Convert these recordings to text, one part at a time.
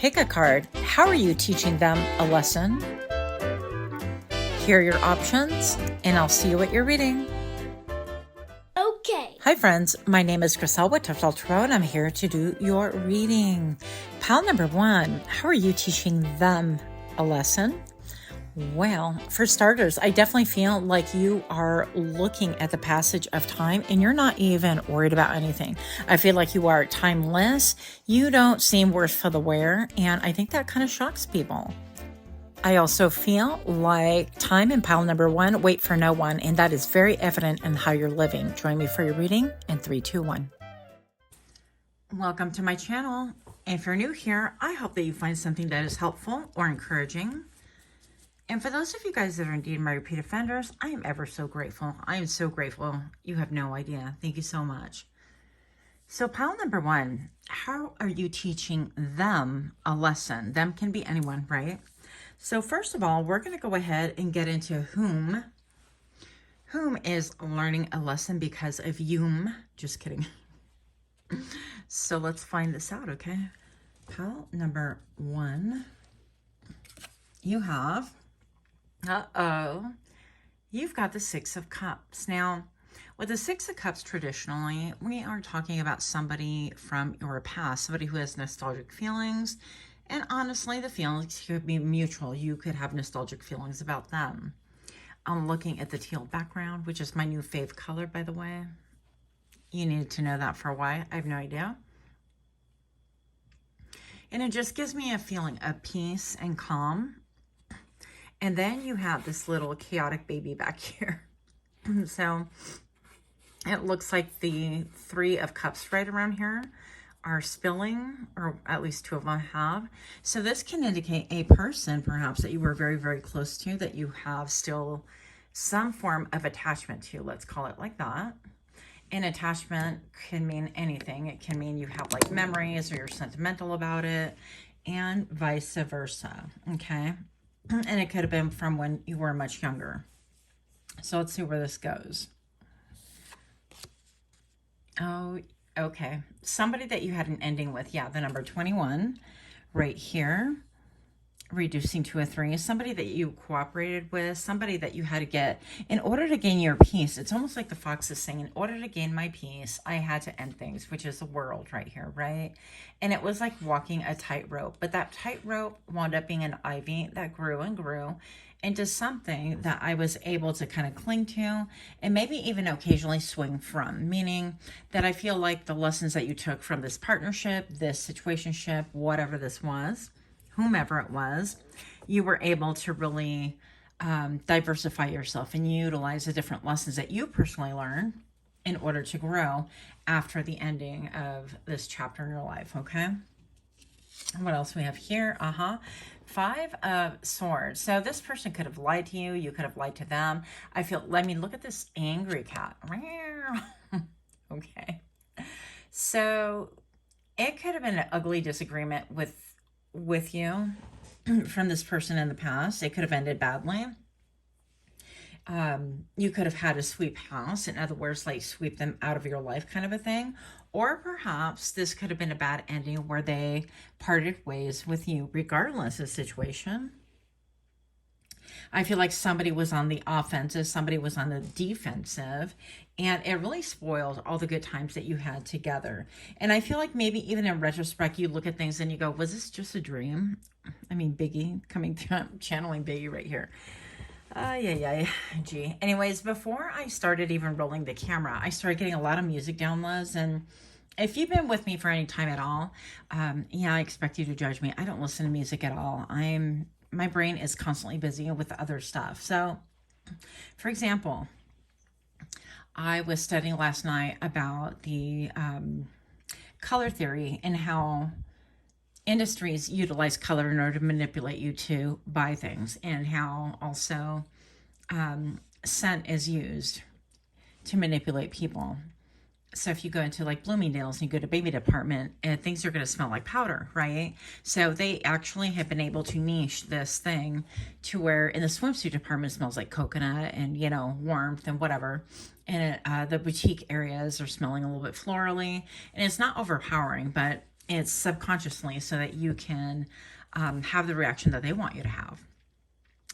Pick a card. How are you teaching them a lesson? Here are your options, and I'll see you at your reading. Okay. Hi friends, my name is Chriselle with Untitled Tarot, and I'm here to do your reading. Pile number 1, how are you teaching them a lesson? Well, for starters, I definitely feel like you are looking at the passage of time and you're not even worried about anything. I feel like you are timeless. You don't seem worse for the wear, and I think that kind of shocks people. I also feel like time in pile number 1, wait for no one, and that is very evident in how you're living. Join me for your reading in 3, 2, 1. Welcome to my channel. If you're new here, I hope that you find something that is helpful or encouraging. And for those of you guys that are indeed my repeat offenders, I am ever so grateful. I am so grateful. You have no idea. Thank you so much. So pile number 1, how are you teaching them a lesson? Them can be anyone, right? So first of all, we're going to go ahead and get into whom is learning a lesson because of you. Just kidding. So let's find this out, okay? Pile number 1, you have... you've got the 6 of Cups. Now, with the 6 of Cups, traditionally, we are talking about somebody from your past, somebody who has nostalgic feelings. And honestly, the feelings could be mutual. You could have nostalgic feelings about them. I'm looking at the teal background, which is my new fave color, by the way. You needed to know that for why. I have no idea. And it just gives me a feeling of peace and calm. And then you have this little chaotic baby back here. So it looks like the 3 of Cups right around here are spilling, or at least 2 of them have. So this can indicate a person perhaps that you were very, very close to, that you have still some form of attachment to, let's call it like that. And attachment can mean anything. It can mean you have like memories or you're sentimental about it, and vice versa, okay? And it could have been from when you were much younger. So let's see where this goes. Oh, okay. Somebody that you had an ending with. Yeah, the number 21 right here. Reducing to a 3. Somebody that you cooperated with. Somebody that you had to get. In order to gain your peace, it's almost like the fox is saying, in order to gain my peace, I had to end things, which is the world right here, right? And it was like walking a tightrope. But that tightrope wound up being an ivy that grew and grew into something that I was able to kind of cling to and maybe even occasionally swing from, meaning that I feel like the lessons that you took from this partnership, this situationship, whatever this was, whomever it was, you were able to really diversify yourself and utilize the different lessons that you personally learned in order to grow after the ending of this chapter in your life, okay? What else we have here? 5 of Swords. So this person could have lied to you. You could have lied to them. I mean, look at this angry cat. Okay. So it could have been an ugly disagreement with you from this person in the past. It could have ended badly. You could have had to sweep house. In other words, like sweep them out of your life kind of a thing. Or perhaps this could have been a bad ending where they parted ways with you regardless of situation. I feel like somebody was on the offensive, somebody was on the defensive, and it really spoiled all the good times that you had together. And I feel like maybe even in retrospect, you look at things and you go, was this just a dream? I mean, Biggie coming through, channeling Biggie right here. Gee. Anyways, before I started even rolling the camera, I started getting a lot of music downloads. And if you've been with me for any time at all, yeah, I expect you to judge me. I don't listen to music at all. My brain is constantly busy with other stuff. So, for example, I was studying last night about the color theory and how industries utilize color in order to manipulate you to buy things, and how also scent is used to manipulate people. So if you go into like Bloomingdale's and you go to baby department, things are going to smell like powder, right? So they actually have been able to niche this thing to where in the swimsuit department it smells like coconut and, you know, warmth and whatever. And the boutique areas are smelling a little bit florally, and it's not overpowering, but It's subconsciously so that you can have the reaction that they want you to have.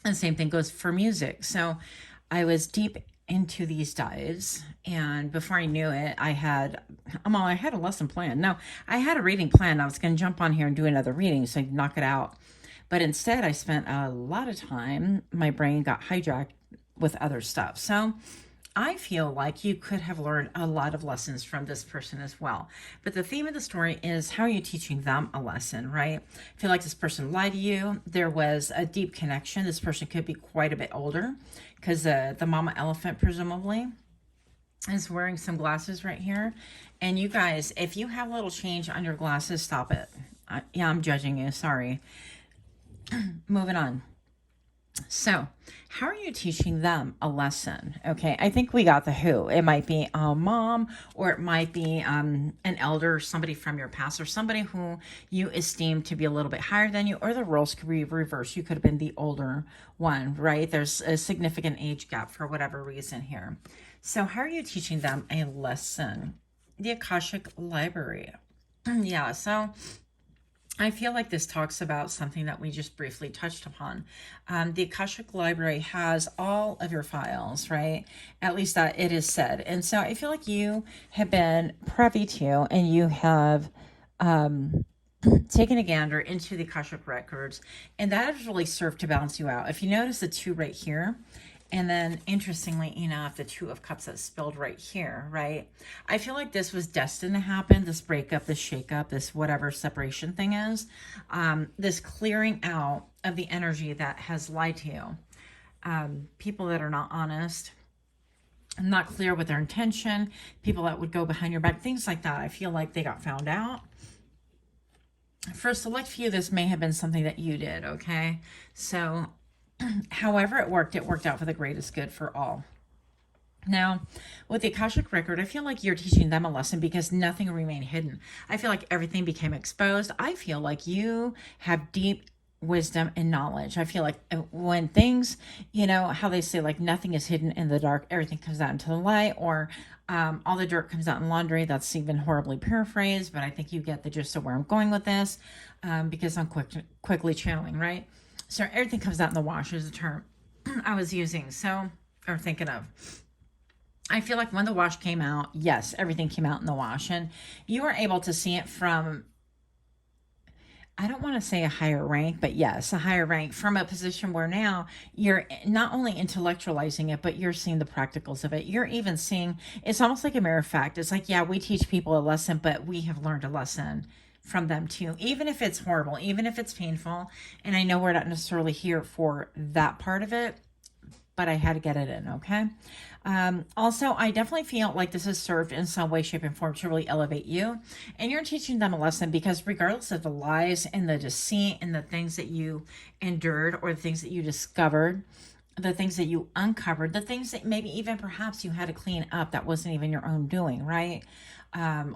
And the same thing goes for music. So I was deep into these dives, and before I knew it, I had a lesson plan. No, I had a reading plan. I was going to jump on here and do another reading so I could knock it out. But instead, I spent a lot of time, my brain got hijacked with other stuff. So I feel like you could have learned a lot of lessons from this person as well. But the theme of the story is, how are you teaching them a lesson, right? I feel like this person lied to you. There was a deep connection. This person could be quite a bit older, because the mama elephant presumably is wearing some glasses right here. And you guys, if you have a little change on your glasses, stop it. Yeah, I'm judging you. Sorry. Moving on. So, how are you teaching them a lesson? Okay, I think we got the who. It might be a mom, or it might be an elder, somebody from your past, or somebody who you esteem to be a little bit higher than you, or the roles could be reversed. You could have been the older one, right? There's a significant age gap for whatever reason here. So, how are you teaching them a lesson? The Akashic Library. Yeah, so I feel like this talks about something that we just briefly touched upon. The Akashic Library has all of your files, right? At least that it is said. And so I feel like you have been privy to, and you have taken a gander into the Akashic records, and that has really served to balance you out. If you notice the two right here, and then, interestingly enough, the Two of Cups that spilled right here, right? I feel like this was destined to happen, this breakup, this shakeup, this whatever separation thing is, this clearing out of the energy that has lied to you. People that are not honest, not clear with their intention, people that would go behind your back, things like that. I feel like they got found out. For a select few, this may have been something that you did, okay? So however it worked out for the greatest good for all. Now, with the Akashic Record, I feel like you're teaching them a lesson because nothing remained hidden. I feel like everything became exposed. I feel like you have deep wisdom and knowledge. I feel like when things, how they say, like, nothing is hidden in the dark, everything comes out into the light, or all the dirt comes out in laundry. That's even horribly paraphrased, but I think you get the gist of where I'm going with this, because I'm quickly channeling, right? So everything comes out in the wash is the term I was using, or thinking of. I feel like when the wash came out, yes, everything came out in the wash, and you were able to see it from, I don't want to say a higher rank, but yes, a higher rank, from a position where now you're not only intellectualizing it, but you're seeing the practicals of it. You're even seeing, it's almost like a mirror fact. It's like, yeah, we teach people a lesson, but we have learned a lesson from them too, even if it's horrible, even if it's painful. And I know we're not necessarily here for that part of it, but I had to get it in, okay? Also, I definitely feel like this has served in some way, shape, and form to really elevate you. And you're teaching them a lesson, because regardless of the lies and the deceit and the things that you endured, or the things that you discovered, the things that you uncovered, the things that maybe even perhaps you had to clean up that wasn't even your own doing, right?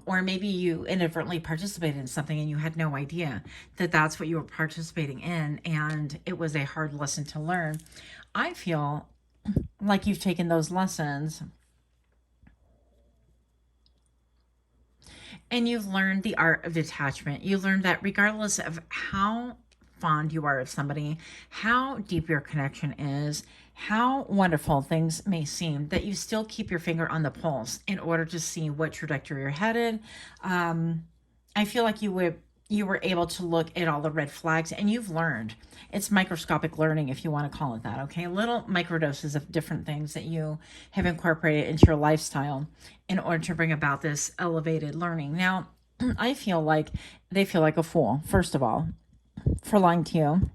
Or maybe you inadvertently participated in something and you had no idea that that's what you were participating in, and it was a hard lesson to learn. I feel like you've taken those lessons and you've learned the art of detachment. You learned that regardless of how fond you are of somebody, how deep your connection is, how wonderful things may seem, that you still keep your finger on the pulse in order to see what trajectory you're headed. I feel like you were able to look at all the red flags, and you've learned. It's microscopic learning, if you want to call it that, okay? Little microdoses of different things that you have incorporated into your lifestyle in order to bring about this elevated learning. Now, I feel like they feel like a fool, first of all, for lying to you,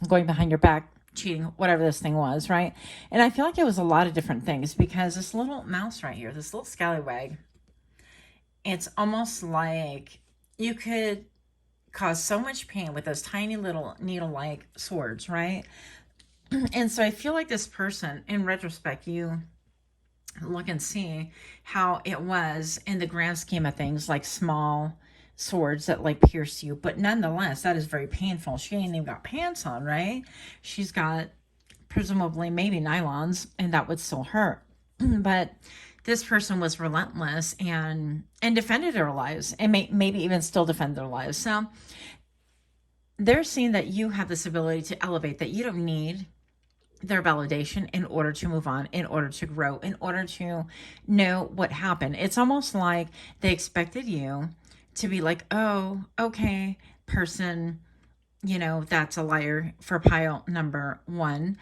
going behind your back, cheating, whatever this thing was, right? And I feel like it was a lot of different things, because this little mouse right here, this little scallywag, it's almost like you could cause so much pain with those tiny little needle-like swords, right? And so I feel like this person, in retrospect, you look and see how it was in the grand scheme of things, like small swords that like pierce you, but nonetheless, that is very painful. She ain't even got pants on, right? She's got presumably maybe nylons, and that would still hurt. But this person was relentless and defended their lives, and maybe even still defend their lives. So they're seeing that you have this ability to elevate, that you don't need their validation in order to move on, in order to grow, in order to know what happened. It's almost like they expected you to be like, oh, okay, person, that's a liar for pile number one.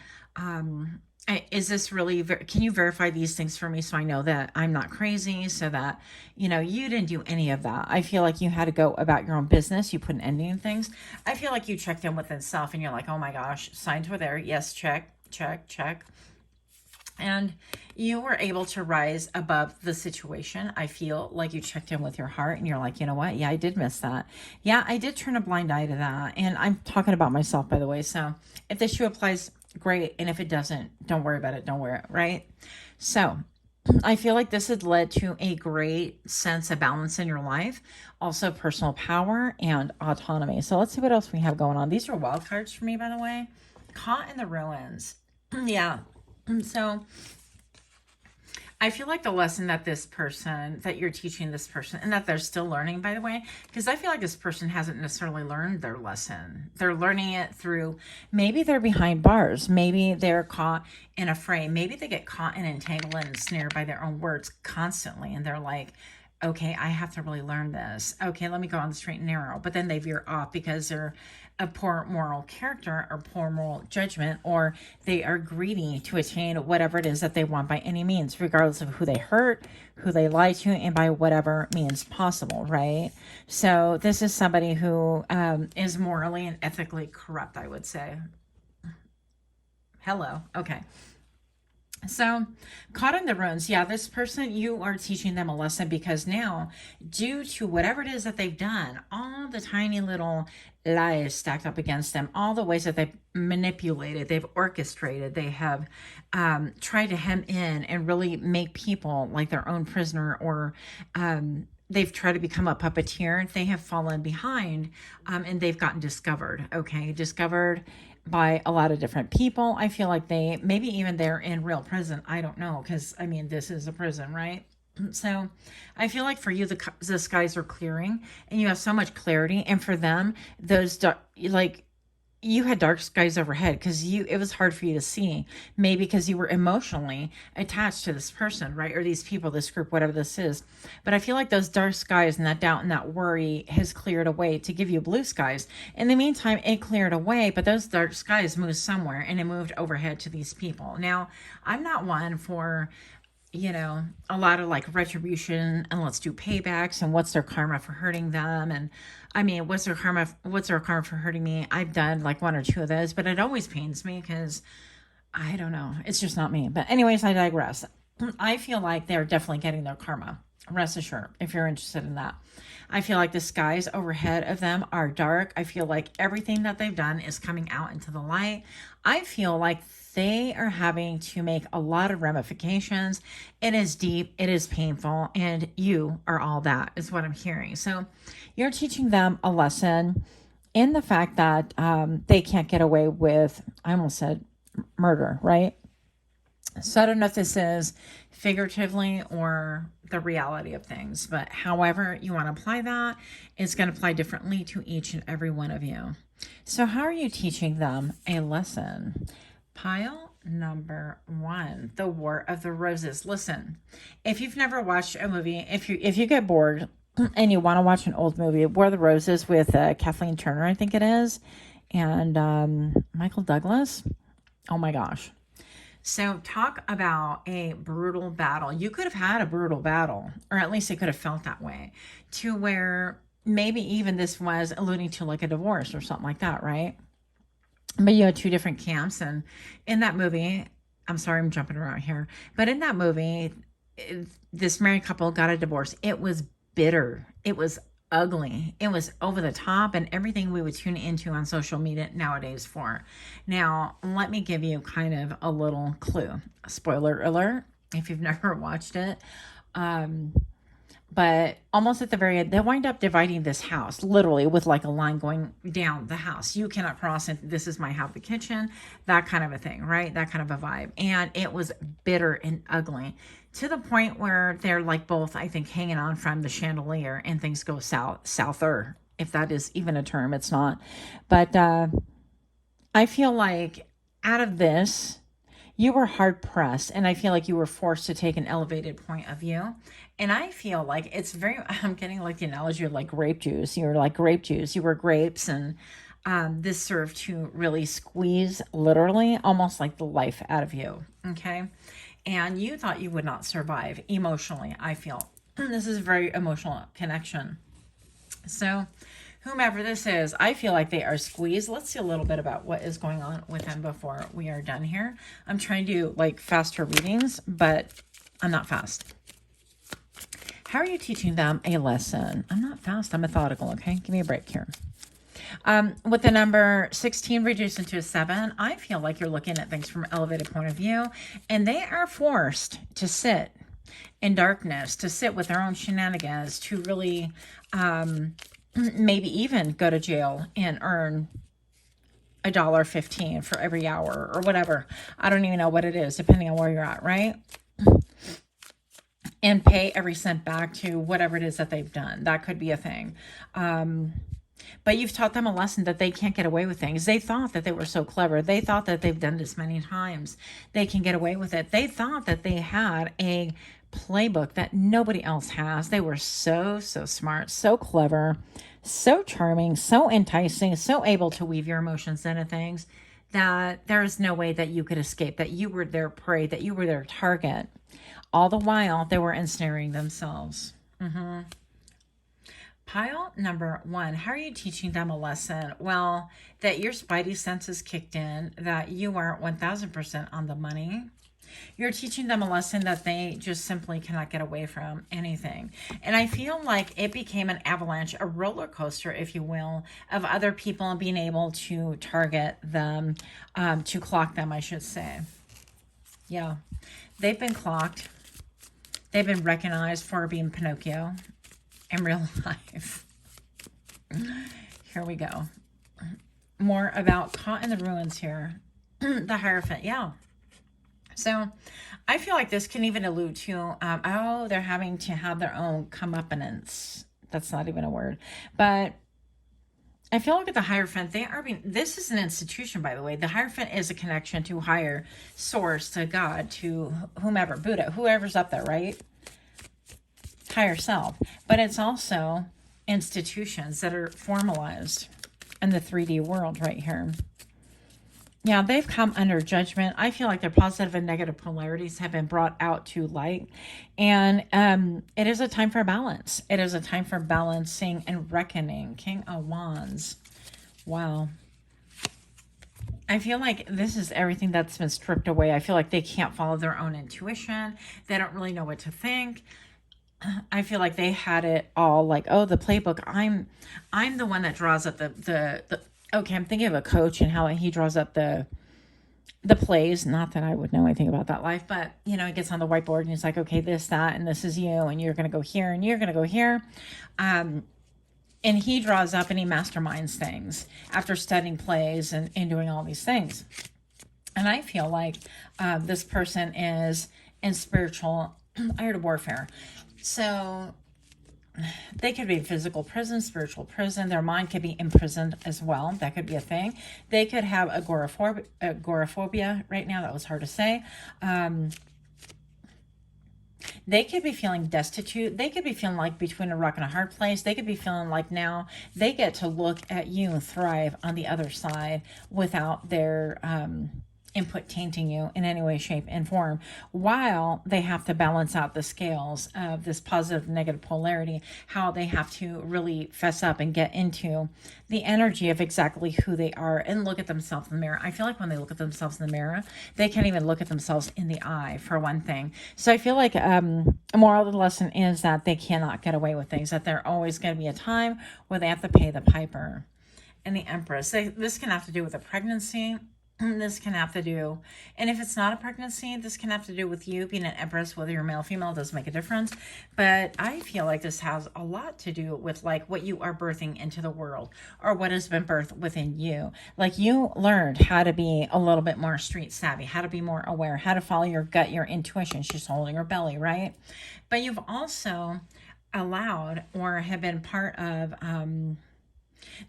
Is this really, can you verify these things for me so I know that I'm not crazy, so that, you didn't do any of that. I feel like you had to go about your own business. You put an ending in things. I feel like you checked in with yourself and you're like, oh my gosh, signs were there. Yes, check. And you were able to rise above the situation. I feel like you checked in with your heart and you're like, you know what? Yeah, I did miss that. Yeah, I did turn a blind eye to that. And I'm talking about myself, by the way. So if this shoe applies, great. And if it doesn't, don't worry about it. Don't wear it, right? So I feel like this had led to a great sense of balance in your life. Also personal power and autonomy. So let's see what else we have going on. These are wild cards for me, by the way. Caught in the ruins. Yeah. So I feel like the lesson that that you're teaching this person, and that they're still learning, by the way, because I feel like this person hasn't necessarily learned their lesson. They're learning it through, maybe they're behind bars. Maybe they're caught in a frame. Maybe they get caught and entangled and ensnared by their own words constantly. And they're like, okay, I have to really learn this. Okay, let me go on the straight and narrow. But then they veer off because they're a poor moral character or poor moral judgment, or they are greedy to attain whatever it is that they want by any means, regardless of who they hurt, who they lie to, and by whatever means possible, right? So this is somebody who is morally and ethically corrupt, I would say. Hello. Okay. So, caught in the ruins. Yeah, this person, you are teaching them a lesson, because now, due to whatever it is that they've done, all the tiny little lies stacked up against them, all the ways that they've manipulated, they've orchestrated, they have tried to hem in and really make people like their own prisoner, or they've tried to become a puppeteer. They have fallen behind and they've gotten discovered. Okay, discovered by a lot of different people. I feel like maybe even they're in real prison. I don't know, because I mean, this is a prison, right? So I feel like for you, the skies are clearing and you have so much clarity. And for them, those you had dark skies overhead because it was hard for you to see, maybe because you were emotionally attached to this person, right? Or these people, this group, whatever this is. But I feel like those dark skies and that doubt and that worry has cleared away to give you blue skies. In the meantime, it cleared away, but those dark skies moved somewhere, and it moved overhead to these people. Now, I'm not one for a lot of like retribution and let's do paybacks and what's their karma for hurting them. And I mean, what's their karma for hurting me? I've done like one or two of those, but it always pains me because I don't know. It's just not me. But anyways, I digress. I feel like they're definitely getting their karma. Rest assured, if you're interested in that. I feel like the skies overhead of them are dark. I feel like everything that they've done is coming out into the light. I feel like they are having to make a lot of ramifications. It is deep, it is painful, and you are all that, is what I'm hearing. So you're teaching them a lesson in the fact that they can't get away with, I almost said murder, right? So I don't know if this is figuratively or the reality of things, but however you want to apply that, it's going to apply differently to each and every one of you. So how are you teaching them a lesson? Pile number 1, The War of the Roses. Listen, if you've never watched a movie, if you get bored and you want to watch an old movie, War of the Roses with Kathleen Turner, I think it is, and Michael Douglas. Oh my gosh. So talk about a brutal battle. You could have had a brutal battle, or at least it could have felt that way, to where maybe even this was alluding to like a divorce or something like that, right? But you had two different camps. And in that movie, I'm sorry, I'm jumping around here, but in that movie, this married couple got a divorce. It was bitter. It was ugly. It was over the top, and everything we would tune into on social media nowadays for. Now, let me give you kind of a little clue. Spoiler alert, if you've never watched it. But almost at the very end, they wind up dividing this house, literally with like a line going down the house. You cannot cross it. This is my half the kitchen, that kind of a thing, right? That kind of a vibe. And it was bitter and ugly to the point where they're like both, I think, hanging on from the chandelier and things go souther, if that is even a term. It's not. But I feel like out of this, you were hard pressed, and I feel like you were forced to take an elevated point of view. And I feel like it's very, I'm getting like the analogy of like grape juice. You're like grape juice. You were grapes, and this served to really squeeze, literally, almost like the life out of you. Okay. And you thought you would not survive emotionally, I feel. This is a very emotional connection. So, whomever this is, I feel like they are squeezed. Let's see a little bit about what is going on with them before we are done here. I'm trying to do like faster readings, but I'm not fast. How are you teaching them a lesson? I'm not fast. I'm methodical, okay? Give me a break here. With the number 16 reduced into a 7, I feel like you're looking at things from an elevated point of view, and they are forced to sit in darkness, to sit with their own shenanigans, to really maybe even go to jail and earn $1.15 for every hour or whatever. I don't even know what it is, depending on where you're at, right? And pay every cent back to whatever it is that they've done. That could be a thing. But you've taught them a lesson that they can't get away with things. They thought that they were so clever. They thought that they've done this many times. They can get away with it. They thought that they had a playbook that nobody else has. They were so smart, so clever, so charming, so enticing, so able to weave your emotions into things that there is no way that you could escape, that you were their prey, that you were their target. All the while, they were ensnaring themselves. Pile number 1, how are you teaching them a lesson? Well, that your spidey senses kicked in, that you are 1000% on the money. You're teaching them a lesson that they just simply cannot get away from anything. And I feel like it became an avalanche, a roller coaster, if you will, of other people being able to target them, to clock them, I should say. Yeah, they've been clocked. They've been recognized for being Pinocchio in real life. Here we go. More about caught in the ruins here. The Hierophant, yeah. So I feel like this can even allude to, they're having to have their own comeuppance. That's not even a word. But I feel like with the Hierophant, this is an institution, by the way. The Hierophant is a connection to higher source, to God, to whomever, Buddha, whoever's up there, right? Higher self. But it's also institutions that are formalized in the 3D world right here. Yeah, they've come under judgment. I feel like their positive and negative polarities have been brought out to light. And it is a time for balance. It is a time for balancing and reckoning. King of Wands. Wow. I feel like this is everything that's been stripped away. I feel like they can't follow their own intuition. They don't really know what to think. I feel like they had it all like, oh, the playbook. I'm the one that draws up the okay, I'm thinking of a coach and how he draws up the plays. Not that I would know anything about that life, but he gets on the whiteboard and he's like, okay, this, that, and this is you, and you're going to go here, and you're going to go here. And he draws up and he masterminds things after studying plays and doing all these things. And I feel like this person is in spiritual, I heard warfare. So they could be in physical prison, spiritual prison. Their mind could be imprisoned as well. That could be a thing. They could have agoraphobia right now. That was hard to say. They could be feeling destitute. They could be feeling like between a rock and a hard place. They could be feeling like now they get to look at you thrive on the other side without their input tainting you in any way, shape, and form, while they have to balance out the scales of this positive, negative polarity, how they have to really fess up and get into the energy of exactly who they are and look at themselves in the mirror. I feel like when they look at themselves in the mirror, they can't even look at themselves in the eye, for one thing. So I feel like a moral of the lesson is that they cannot get away with things, that there always going to be a time where they have to pay the piper. And the Empress, this can have to do with a pregnancy. This can have to do, and if it's not a pregnancy, this can have to do with you being an empress, whether you're male or female, doesn't make a difference. But I feel like this has a lot to do with like what you are birthing into the world, or what has been birthed within you. Like you learned how to be a little bit more street savvy, how to be more aware, how to follow your gut, your intuition. She's holding her belly, right? But you've also allowed or have been part of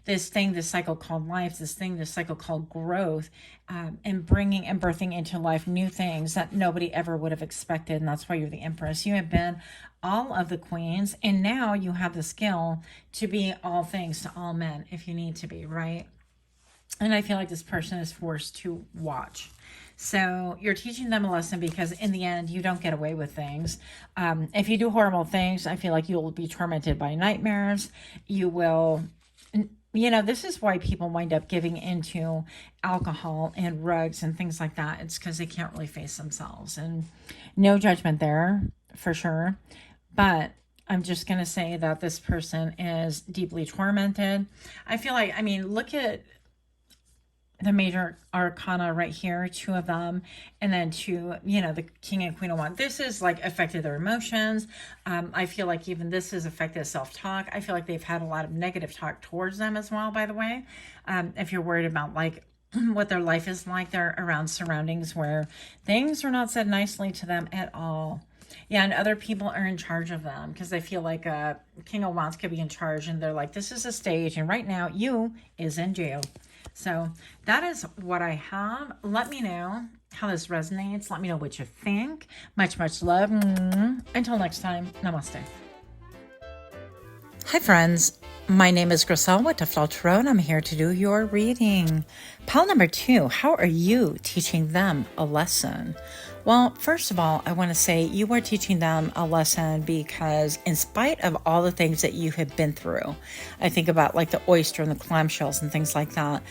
this thing, this cycle called life, this cycle called growth, and bringing and birthing into life new things that nobody ever would have expected. And that's why you're the empress. You have been all of the queens, and now you have the skill to be all things to all men if you need to be, right? And I feel like this person is forced to watch. So you're teaching them a lesson because in the end, you don't get away with things. If you do horrible things, I feel like you'll be tormented by nightmares. You will, this is why people wind up giving into alcohol and drugs and things like that. It's because they can't really face themselves. And no judgment there, for sure. But I'm just going to say that this person is deeply tormented. I feel like, look at the major arcana right here, two of them, and then two, the king and queen of wands. This is like affected their emotions. I feel like even this has affected self-talk. I feel like they've had a lot of negative talk towards them as well, by the way. If you're worried about like what their life is like, they're around surroundings where things are not said nicely to them at all. Yeah, and other people are in charge of them because I feel like a king of wands could be in charge, and they're like, this is a stage, and right now you is in jail. So that is what I have. Let me know how this resonates. Let me know what you think. Much, much love. Until next time, namaste. Hi, friends. My name is Griselle with Untitled Tarot, and I'm here to do your reading. Pile number 2, how are you teaching them a lesson? Well, first of all, I want to say you are teaching them a lesson because in spite of all the things that you have been through, I think about like the oyster and the clamshells and things like that,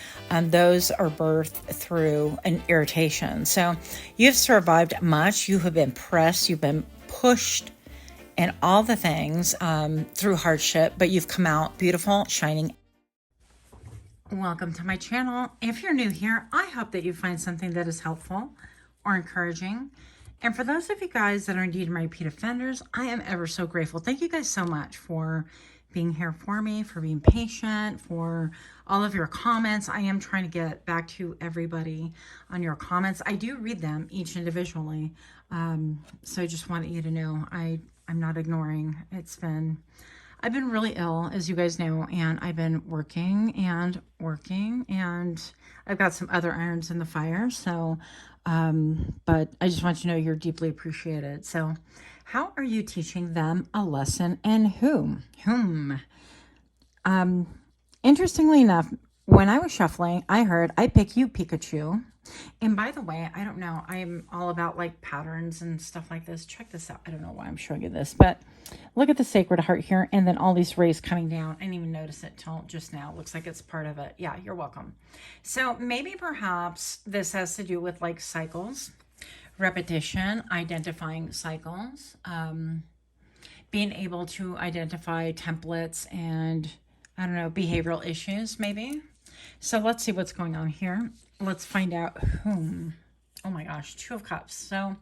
those are birthed through an irritation. So you've survived much. You have been pressed. You've been pushed and all the things through hardship, but you've come out beautiful, shining. Welcome to my channel. If you're new here, I hope that you find something that is helpful or encouraging. And for those of you guys that are indeed my repeat offenders, I am ever so grateful. Thank you guys so much for being here for me, for being patient, for all of your comments. I am trying to get back to everybody on your comments. I do read them each individually. So I just wanted you to know I'm not ignoring. I've been really ill, as you guys know, and I've been working, and I've got some other irons in the fire. So, but I just want you to know you're deeply appreciated. So how are you teaching them a lesson, and whom? Interestingly enough, when I was shuffling, I heard, I pick you, Pikachu. And by the way, I don't know, I'm all about like patterns and stuff like this. Check this out. I don't know why I'm showing you this, but look at the Sacred Heart here, and then all these rays coming down. I didn't even notice it till just now. It looks like it's part of it. Yeah, you're welcome. So maybe perhaps this has to do with like cycles, repetition, identifying cycles, being able to identify templates and, I don't know, behavioral issues maybe. So let's see what's going on here. Let's find out whom. Oh my gosh, 2 of Cups. So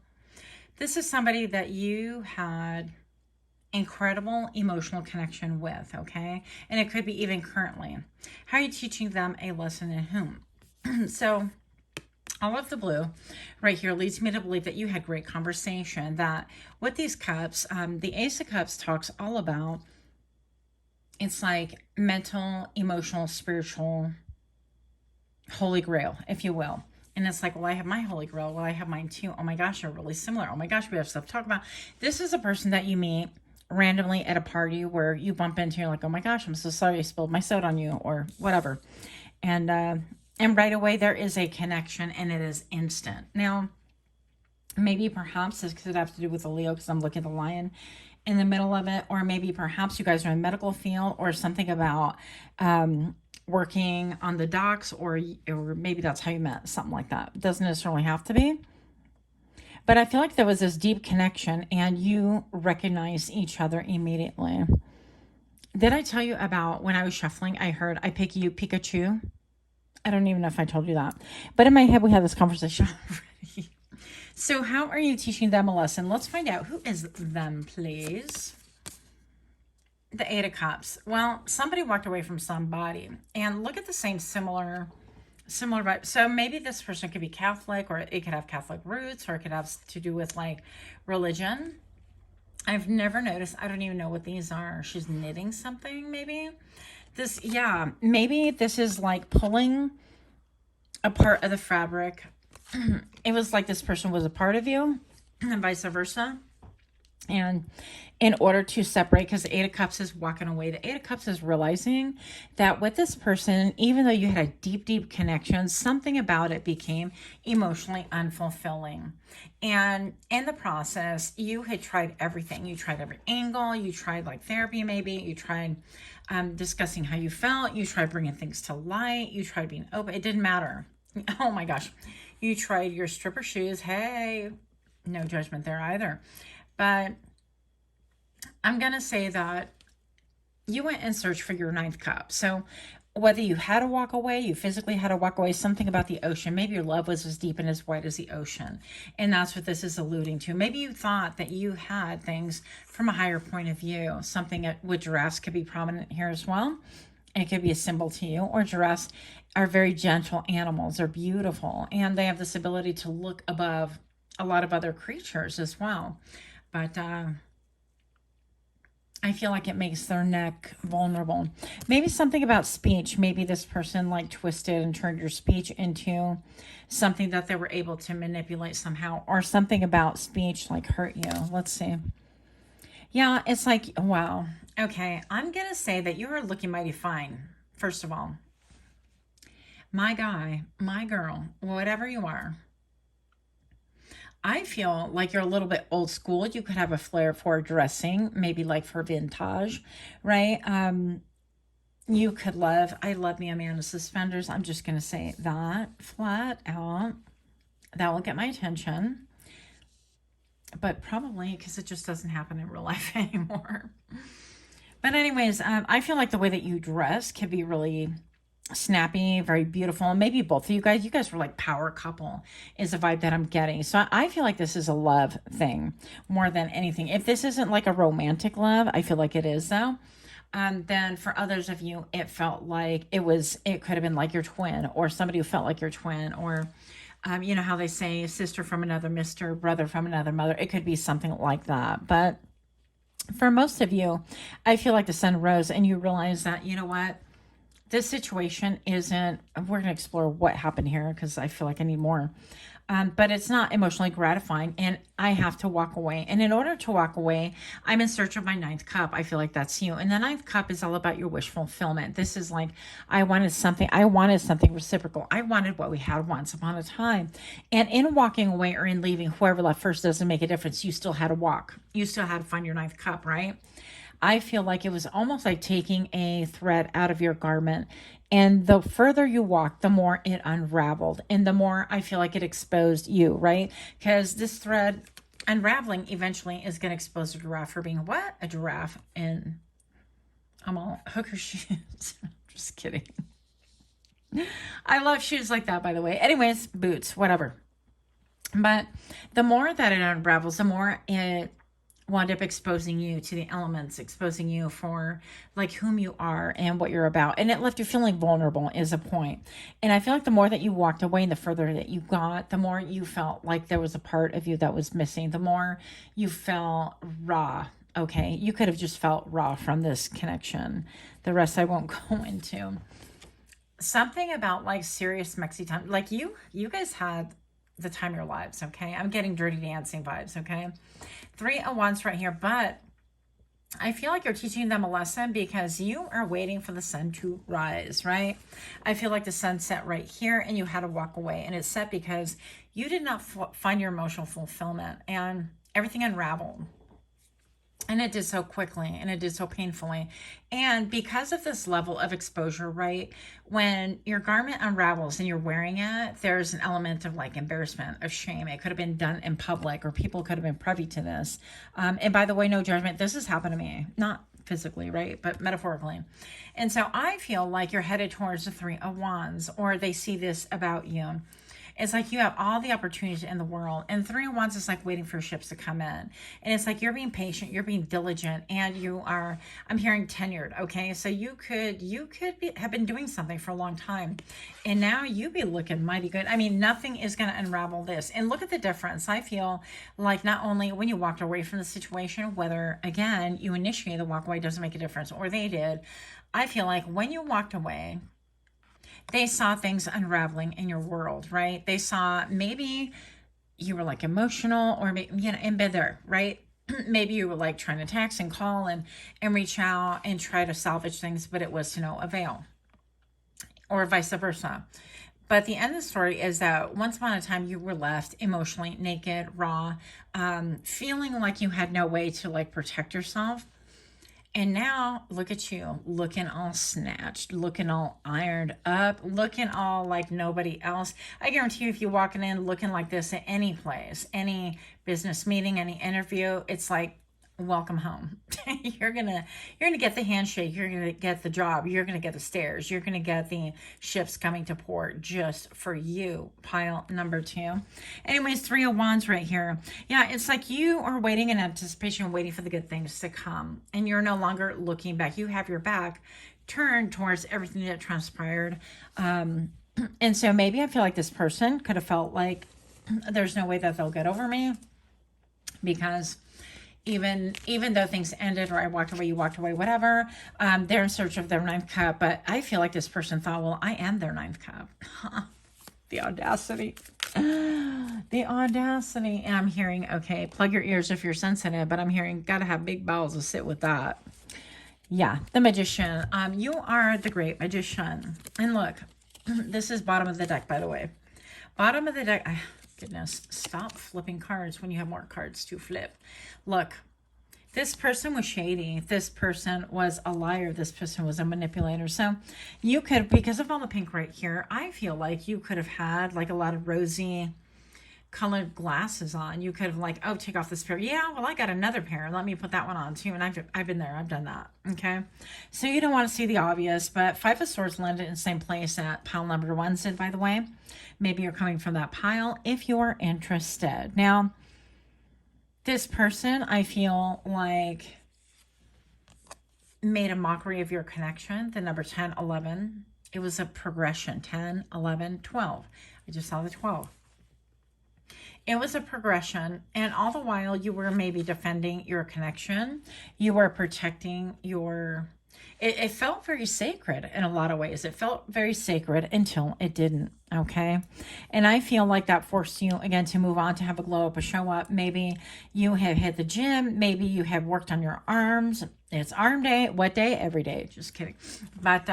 this is somebody that you had incredible emotional connection with, okay? And it could be even currently. How are you teaching them a lesson, and whom? So all of the blue right here leads me to believe that you had great conversation, that with these cups, the Ace of Cups talks all about, it's like mental, emotional, spiritual, Holy Grail, if you will. And it's like, well, I have my Holy Grail. Well, I have mine too. Oh my gosh, they're really similar. Oh my gosh, we have stuff to talk about. This is a person that you meet randomly at a party where you bump into, you're like, oh my gosh, I'm so sorry I spilled my soda on you, or whatever. And right away there is a connection, and it is instant. Now, maybe perhaps this could have to do with the Leo, because I'm looking at the lion in the middle of it, or maybe perhaps you guys are in medical field, or something about working on the docks, or maybe that's how you met, something like that. It doesn't necessarily have to be. But I feel like there was this deep connection, and you recognized each other I don't even know if I told you that. But in my head, we had this conversation already. So how are you teaching them a lesson? Let's find out. Who is them, please? The Eight of Cups. Well, somebody walked away from somebody. And look at the same similar vibe. So maybe this person could be Catholic, or it could have Catholic roots, or it could have to do with like religion. I've never noticed. I don't even know what these are. She's knitting something, maybe. This, yeah, maybe this is like pulling a part of the fabric. It was like this person was a part of you and vice versa. And in order to separate, because the Eight of Cups is walking away, the Eight of Cups is realizing that with this person, even though you had a deep, deep connection, something about it became emotionally unfulfilling. And in the process, you had tried everything. You tried every angle. You tried like therapy, maybe. You tried discussing how you felt. You tried bringing things to light. You tried being open. It didn't matter. Oh my gosh. You tried your stripper shoes. Hey, no judgment there either. But I'm going to say that you went and searched for your ninth cup. So whether you had to walk away, you physically had to walk away, something about the ocean. Maybe your love was as deep and as wide as the ocean. And that's what this is alluding to. Maybe you thought that you had things from a higher point of view. Something with giraffes could be prominent here as well. It could be a symbol to you. Or giraffes are very gentle animals. They're beautiful. And they have this ability to look above a lot of other creatures as well. But I feel like it makes their neck vulnerable. Maybe something about speech. Maybe this person like twisted and turned your speech into something that they were able to manipulate somehow. Or something about speech like hurt you. Let's see. Yeah, it's like, wow. Okay, I'm going to say that you are looking mighty fine, first of all. My guy, my girl, whatever you are. I feel like you're a little bit old school. You could have a flair for dressing, maybe like for vintage, right? You could I love me a man with suspenders. I'm just going to say that flat out. That will get my attention. But probably because it just doesn't happen in real life anymore. But anyways, I feel like the way that you dress can be really snappy, very beautiful. And maybe both of you guys were like power couple is a vibe that I'm getting. So I feel like this is a love thing more than anything. If this isn't like a romantic love, I feel like it is though. Then for others of you, it felt like it could have been like your twin or somebody who felt like your twin, or you know how they say sister from another mister, brother from another mother. It could be something like that. But for most of you, I feel like the sun rose and you realize that, you know what? This situation isn't, we're going to explore what happened here because I feel like I need more. But it's not emotionally gratifying and I have to walk away. And in order to walk away, I'm in search of my ninth cup. I feel like that's you. And the ninth cup is all about your wish fulfillment. This is like, I wanted something reciprocal. I wanted what we had once upon a time. And in walking away or in leaving, whoever left first doesn't make a difference. You still had to walk. You still had to find your ninth cup, right? I feel like it was almost like taking a thread out of your garment. And the further you walked, the more it unraveled. And the more I feel like it exposed you, right? Because this thread unraveling eventually is going to expose a giraffe for being what? A giraffe. And I'm all hooker shoes. Just kidding. I love shoes like that, by the way. Anyways, boots, whatever. But the more that it unravels, the more it wound up exposing you to the elements, exposing you for like whom you are and what you're about. And it left you feeling vulnerable is a point. And I feel like the more that you walked away and the further that you got, the more you felt like there was a part of you that was missing, the more you felt raw. Okay. You could have just felt raw from this connection. The rest I won't go into. Something about like serious Mexi time. Like you guys had the time of your lives. Okay. I'm getting Dirty Dancing vibes. Okay. 3 of Wands right here, but I feel like you're teaching them a lesson because you are waiting for the sun to rise, right? I feel like the sun set right here and you had to walk away, and it's set because you did not find your emotional fulfillment and everything unraveled. And it did so quickly and it did so painfully. And because of this level of exposure, right, when your garment unravels and you're wearing it, there's an element of like embarrassment, of shame. It could have been done in public or people could have been privy to this. And by the way, no judgment. This has happened to me. Not physically, right? But metaphorically. And so I feel like you're headed towards the Three of Wands, or they see this about you. It's like you have all the opportunities in the world, and Three of Wands is like waiting for ships to come in. And it's like you're being patient, you're being diligent, and you are, I'm hearing tenured, okay? So you could have been doing something for a long time, and now you be looking mighty good. I mean, nothing is going to unravel this. And look at the difference. I feel like not only when you walked away from the situation, whether, again, you initiated the walk away, doesn't make a difference, or they did. I feel like when you walked away, they saw things unraveling in your world, right? They saw maybe you were like emotional, or maybe, you know, in bed there, right? Maybe you were like trying to text and call and reach out and try to salvage things, but it was to no avail, or vice versa. But the end of the story is that once upon a time you were left emotionally naked, raw, feeling like you had no way to like protect yourself. And now, look at you, looking all snatched, looking all ironed up, looking all like nobody else. I guarantee you, if you're walking in looking like this at any place, any business meeting, any interview, it's like, welcome home. You're gonna get the handshake, you're gonna get the job, you're gonna get the stares, you're gonna get the ships coming to port just for you. Pile number 2. Anyways, Three of Wands right here. Yeah, it's like you are waiting in anticipation, waiting for the good things to come, and you're no longer looking back. You have your back turned towards everything that transpired. And so maybe I feel like this person could have felt like there's no way that they'll get over me, because even though things ended, or I walked away, you walked away, whatever, they're in search of their 9th cup. But I feel like this person thought, well, I am their 9th cup. The audacity. The audacity. And I'm hearing, okay, plug your ears if you're sensitive, but I'm hearing, gotta have big bowels to sit with that. Yeah, the Magician. You are the Great Magician. And look, this is bottom of the deck, by the way. Bottom of the deck. Goodness, stop flipping cards when you have more cards to flip. Look, this person was shady. This person was a liar. This person was a manipulator. So you could, because of all the pink right here, I feel like you could have had like a lot of rosy colored glasses on. You could have like, oh, take off this pair. Yeah, well, I got another pair. Let me put that one on too. And I've been there. I've done that. Okay. So you don't want to see the obvious, but Five of Swords landed in the same place that pile number 1 did, by the way. Maybe you're coming from that pile if you're interested. Now, this person, I feel like, made a mockery of your connection. The number 10, 11. It was a progression. 10, 11, 12. I just saw the 12. It was a progression, and all the while you were maybe defending your connection. You were protecting your... It felt very sacred in a lot of ways. It felt very sacred until it didn't, okay? And I feel like that forced you, again, to move on, to have a glow up, a show up. Maybe you have hit the gym. Maybe you have worked on your arms. It's arm day. What day? Every day. Just kidding. But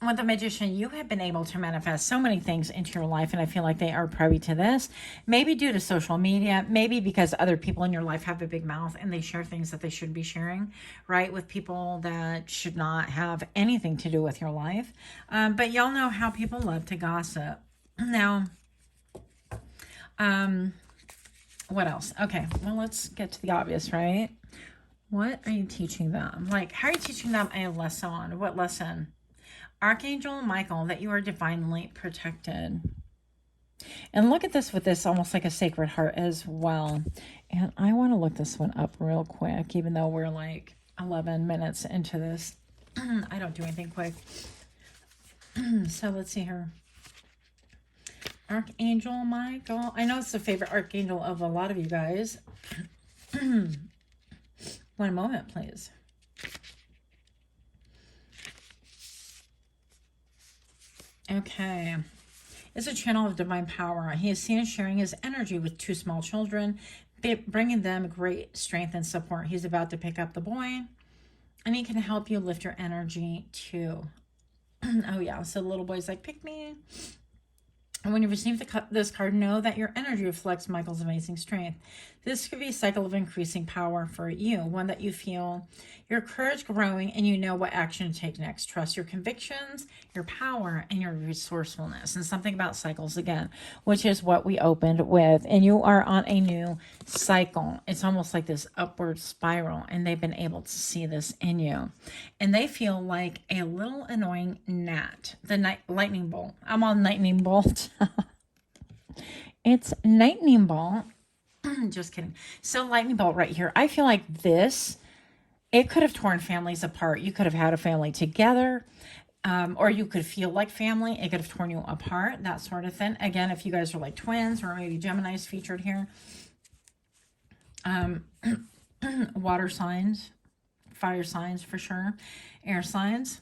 with the Magician, you have been able to manifest so many things into your life, and I feel like they are privy to this. Maybe due to social media, maybe because other people in your life have a big mouth and they share things that they shouldn't be sharing, right? With people that should not have anything to do with your life. But y'all know how people love to gossip. Now, what else? Okay, well, let's get to the obvious, right? What are you teaching them? Like, how are you teaching them a lesson? What lesson? Archangel Michael, that you are divinely protected. And look at this with this almost like a Sacred Heart as well. And I want to look this one up real quick, even though we're like 11 minutes into this. I don't do anything quick. So let's see here. Archangel Michael. I know it's the favorite archangel of a lot of you guys. One moment, please. Okay. It's a channel of divine power. He is seen as sharing his energy with 2 small children, bringing them great strength and support. He's about to pick up the boy, and he can help you lift your energy too. Oh, yeah. So the little boy's like, pick me. And when you receive this card, know that your energy reflects Michael's amazing strength. This could be a cycle of increasing power for you, one that you feel your courage growing and you know what action to take next. Trust your convictions, your power, and your resourcefulness. And something about cycles again, which is what we opened with. And you are on a new cycle. It's almost like this upward spiral, and they've been able to see this in you. And they feel like a little annoying gnat. The lightning bolt. I'm on lightning bolt. It's lightning bolt. Just kidding. So lightning bolt right here. I feel like this, it could have torn families apart. You could have had a family together, or you could feel like family. It could have torn you apart, that sort of thing. Again, if you guys are like twins, or maybe Gemini's featured here. Water signs, fire signs for sure, air signs.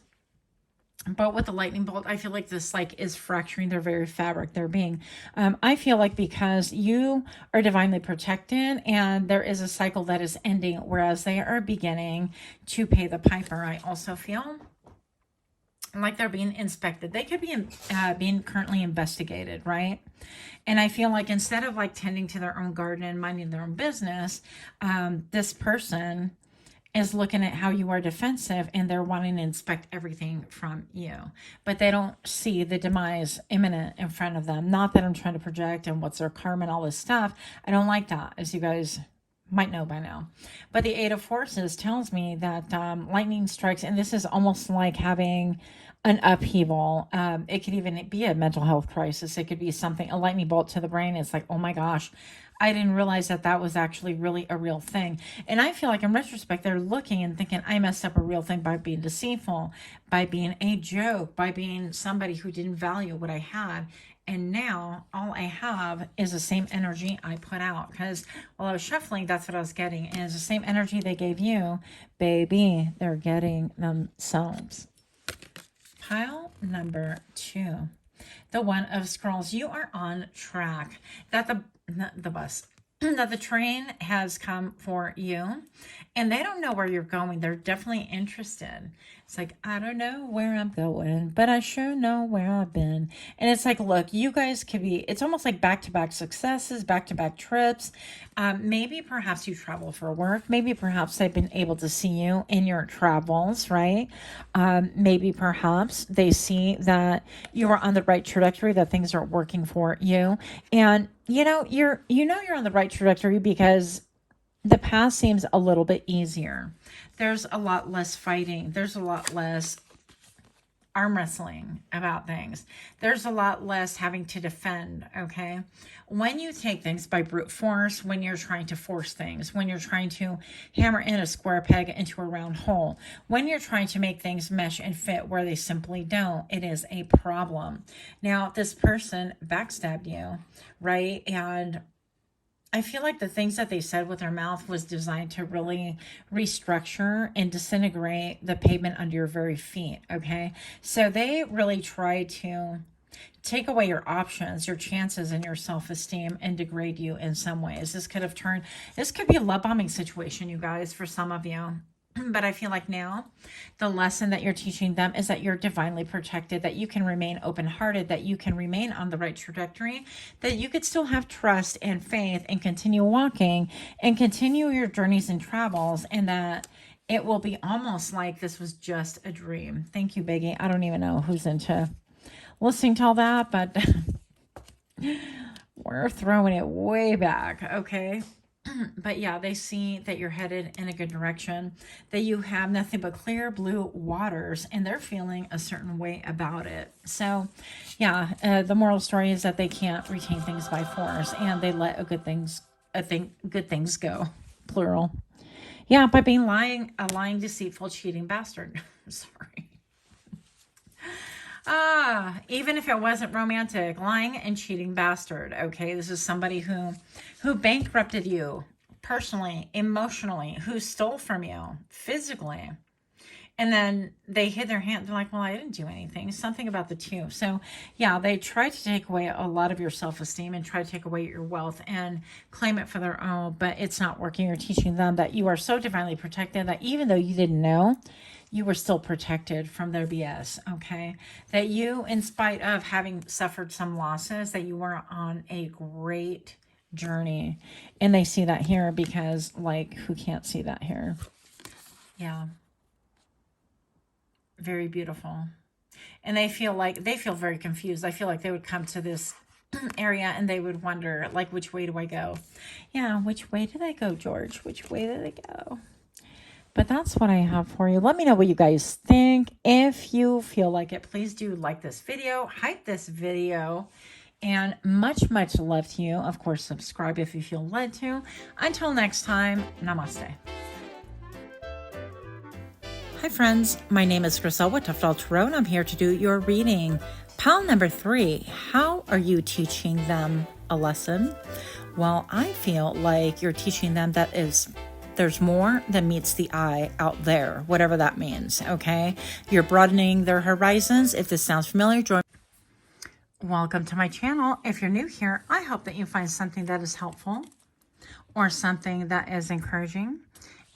But with the lightning bolt, I feel like this like is fracturing their very fabric, their being. I feel like because you are divinely protected and there is a cycle that is ending, whereas they are beginning to pay the piper. I also feel like they're being inspected. They could be being currently investigated, right? And I feel like instead of like tending to their own garden and minding their own business, this person is looking at how you are defensive and they're wanting to inspect everything from you. But they don't see the demise imminent in front of them. Not that I'm trying to project and what's their karma and all this stuff. I don't like that, as you guys might know by now. But the Eight of Forces tells me that lightning strikes, and this is almost like having an upheaval. It could even be a mental health crisis. It could be something, a lightning bolt to the brain. It's like, oh my gosh, I didn't realize that that was actually really a real thing. And I feel like in retrospect, they're looking and thinking, I messed up a real thing by being deceitful, by being a joke, by being somebody who didn't value what I had. And now all I have is the same energy I put out. Because while I was shuffling, that's what I was getting. And it's the same energy they gave you, baby. They're getting themselves. Pile number 2. The One of Scrolls. You are on track. That the bus, that the train has come for you, and they don't know where you're going. They're definitely interested. It's like, I don't know where I'm going, but I sure know where I've been. And it's like, look, you guys could be, it's almost like back-to-back successes, back-to-back trips. Maybe perhaps you travel for work. Maybe perhaps they've been able to see you in your travels, right? Maybe perhaps they see that you are on the right trajectory, that things are working for you. And you're on the right trajectory because the past seems a little bit easier. There's a lot less fighting. There's a lot less arm wrestling about things. There's a lot less having to defend, okay? When you take things by brute force, when you're trying to force things, when you're trying to hammer in a square peg into a round hole, when you're trying to make things mesh and fit where they simply don't, it is a problem. Now, this person backstabbed you, right? And I feel like the things that they said with their mouth was designed to really restructure and disintegrate the pavement under your very feet, okay? So they really tried to take away your options, your chances, and your self-esteem and degrade you in some ways. This could be a love bombing situation, you guys, for some of you. But I feel like now the lesson that you're teaching them is that you're divinely protected, that you can remain open-hearted, that you can remain on the right trajectory, that you could still have trust and faith and continue walking and continue your journeys and travels, and that it will be almost like this was just a dream. Thank you, Biggie. I don't even know who's into listening to all that, but we're throwing it way back, okay? But yeah, they see that you're headed in a good direction, that you have nothing but clear blue waters, and they're feeling a certain way about it. So yeah, the moral story is that they can't retain things by force, and they let good things go, plural. Yeah, by being a lying, deceitful, cheating bastard. Sorry. Even if it wasn't romantic, lying and cheating bastard. Okay, this is somebody who bankrupted you personally, emotionally, who stole from you physically. And then they hid their hand. They're like, well, I didn't do anything. Something about the two. So yeah, they try to take away a lot of your self-esteem and try to take away your wealth and claim it for their own, but it's not working. You're teaching them that you are so divinely protected that even though you didn't know, you were still protected from their BS, okay? That you, in spite of having suffered some losses, that you were on a great journey. And they see that here because, like, who can't see that here? Yeah. Very beautiful. And they feel very confused. I feel like they would come to this area and they would wonder, like, which way do I go? Yeah, which way did I go, George? Which way did I go? But that's what I have for you. Let me know what you guys think. If you feel like it, please do like this video, hype this video, and much, much love to you. Of course, subscribe if you feel led to. Until next time, namaste. Hi friends, my name is Griselle with Untitled Tarot, and I'm here to do your reading. Pile number 3, how are you teaching them a lesson? Well, I feel like you're teaching them that there's more than meets the eye out there, whatever that means, okay? You're broadening their horizons. If this sounds familiar, join. Welcome to my channel. If you're new here, I hope that you find something that is helpful or something that is encouraging.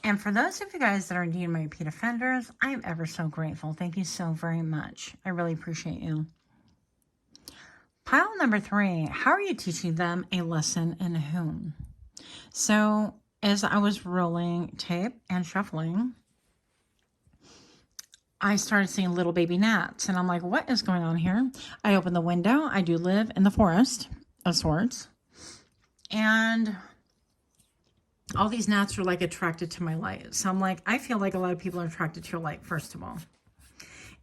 And for those of you guys that are indeed my repeat offenders, I am ever so grateful. Thank you so very much. I really appreciate you. Pile number 3, how are you teaching them a lesson and whom? So as I was rolling tape and shuffling, I started seeing little baby gnats. And I'm like, what is going on here? I opened the window. I do live in the forest of sorts. And all these gnats are like attracted to my light. So I'm like, I feel like a lot of people are attracted to your light, first of all.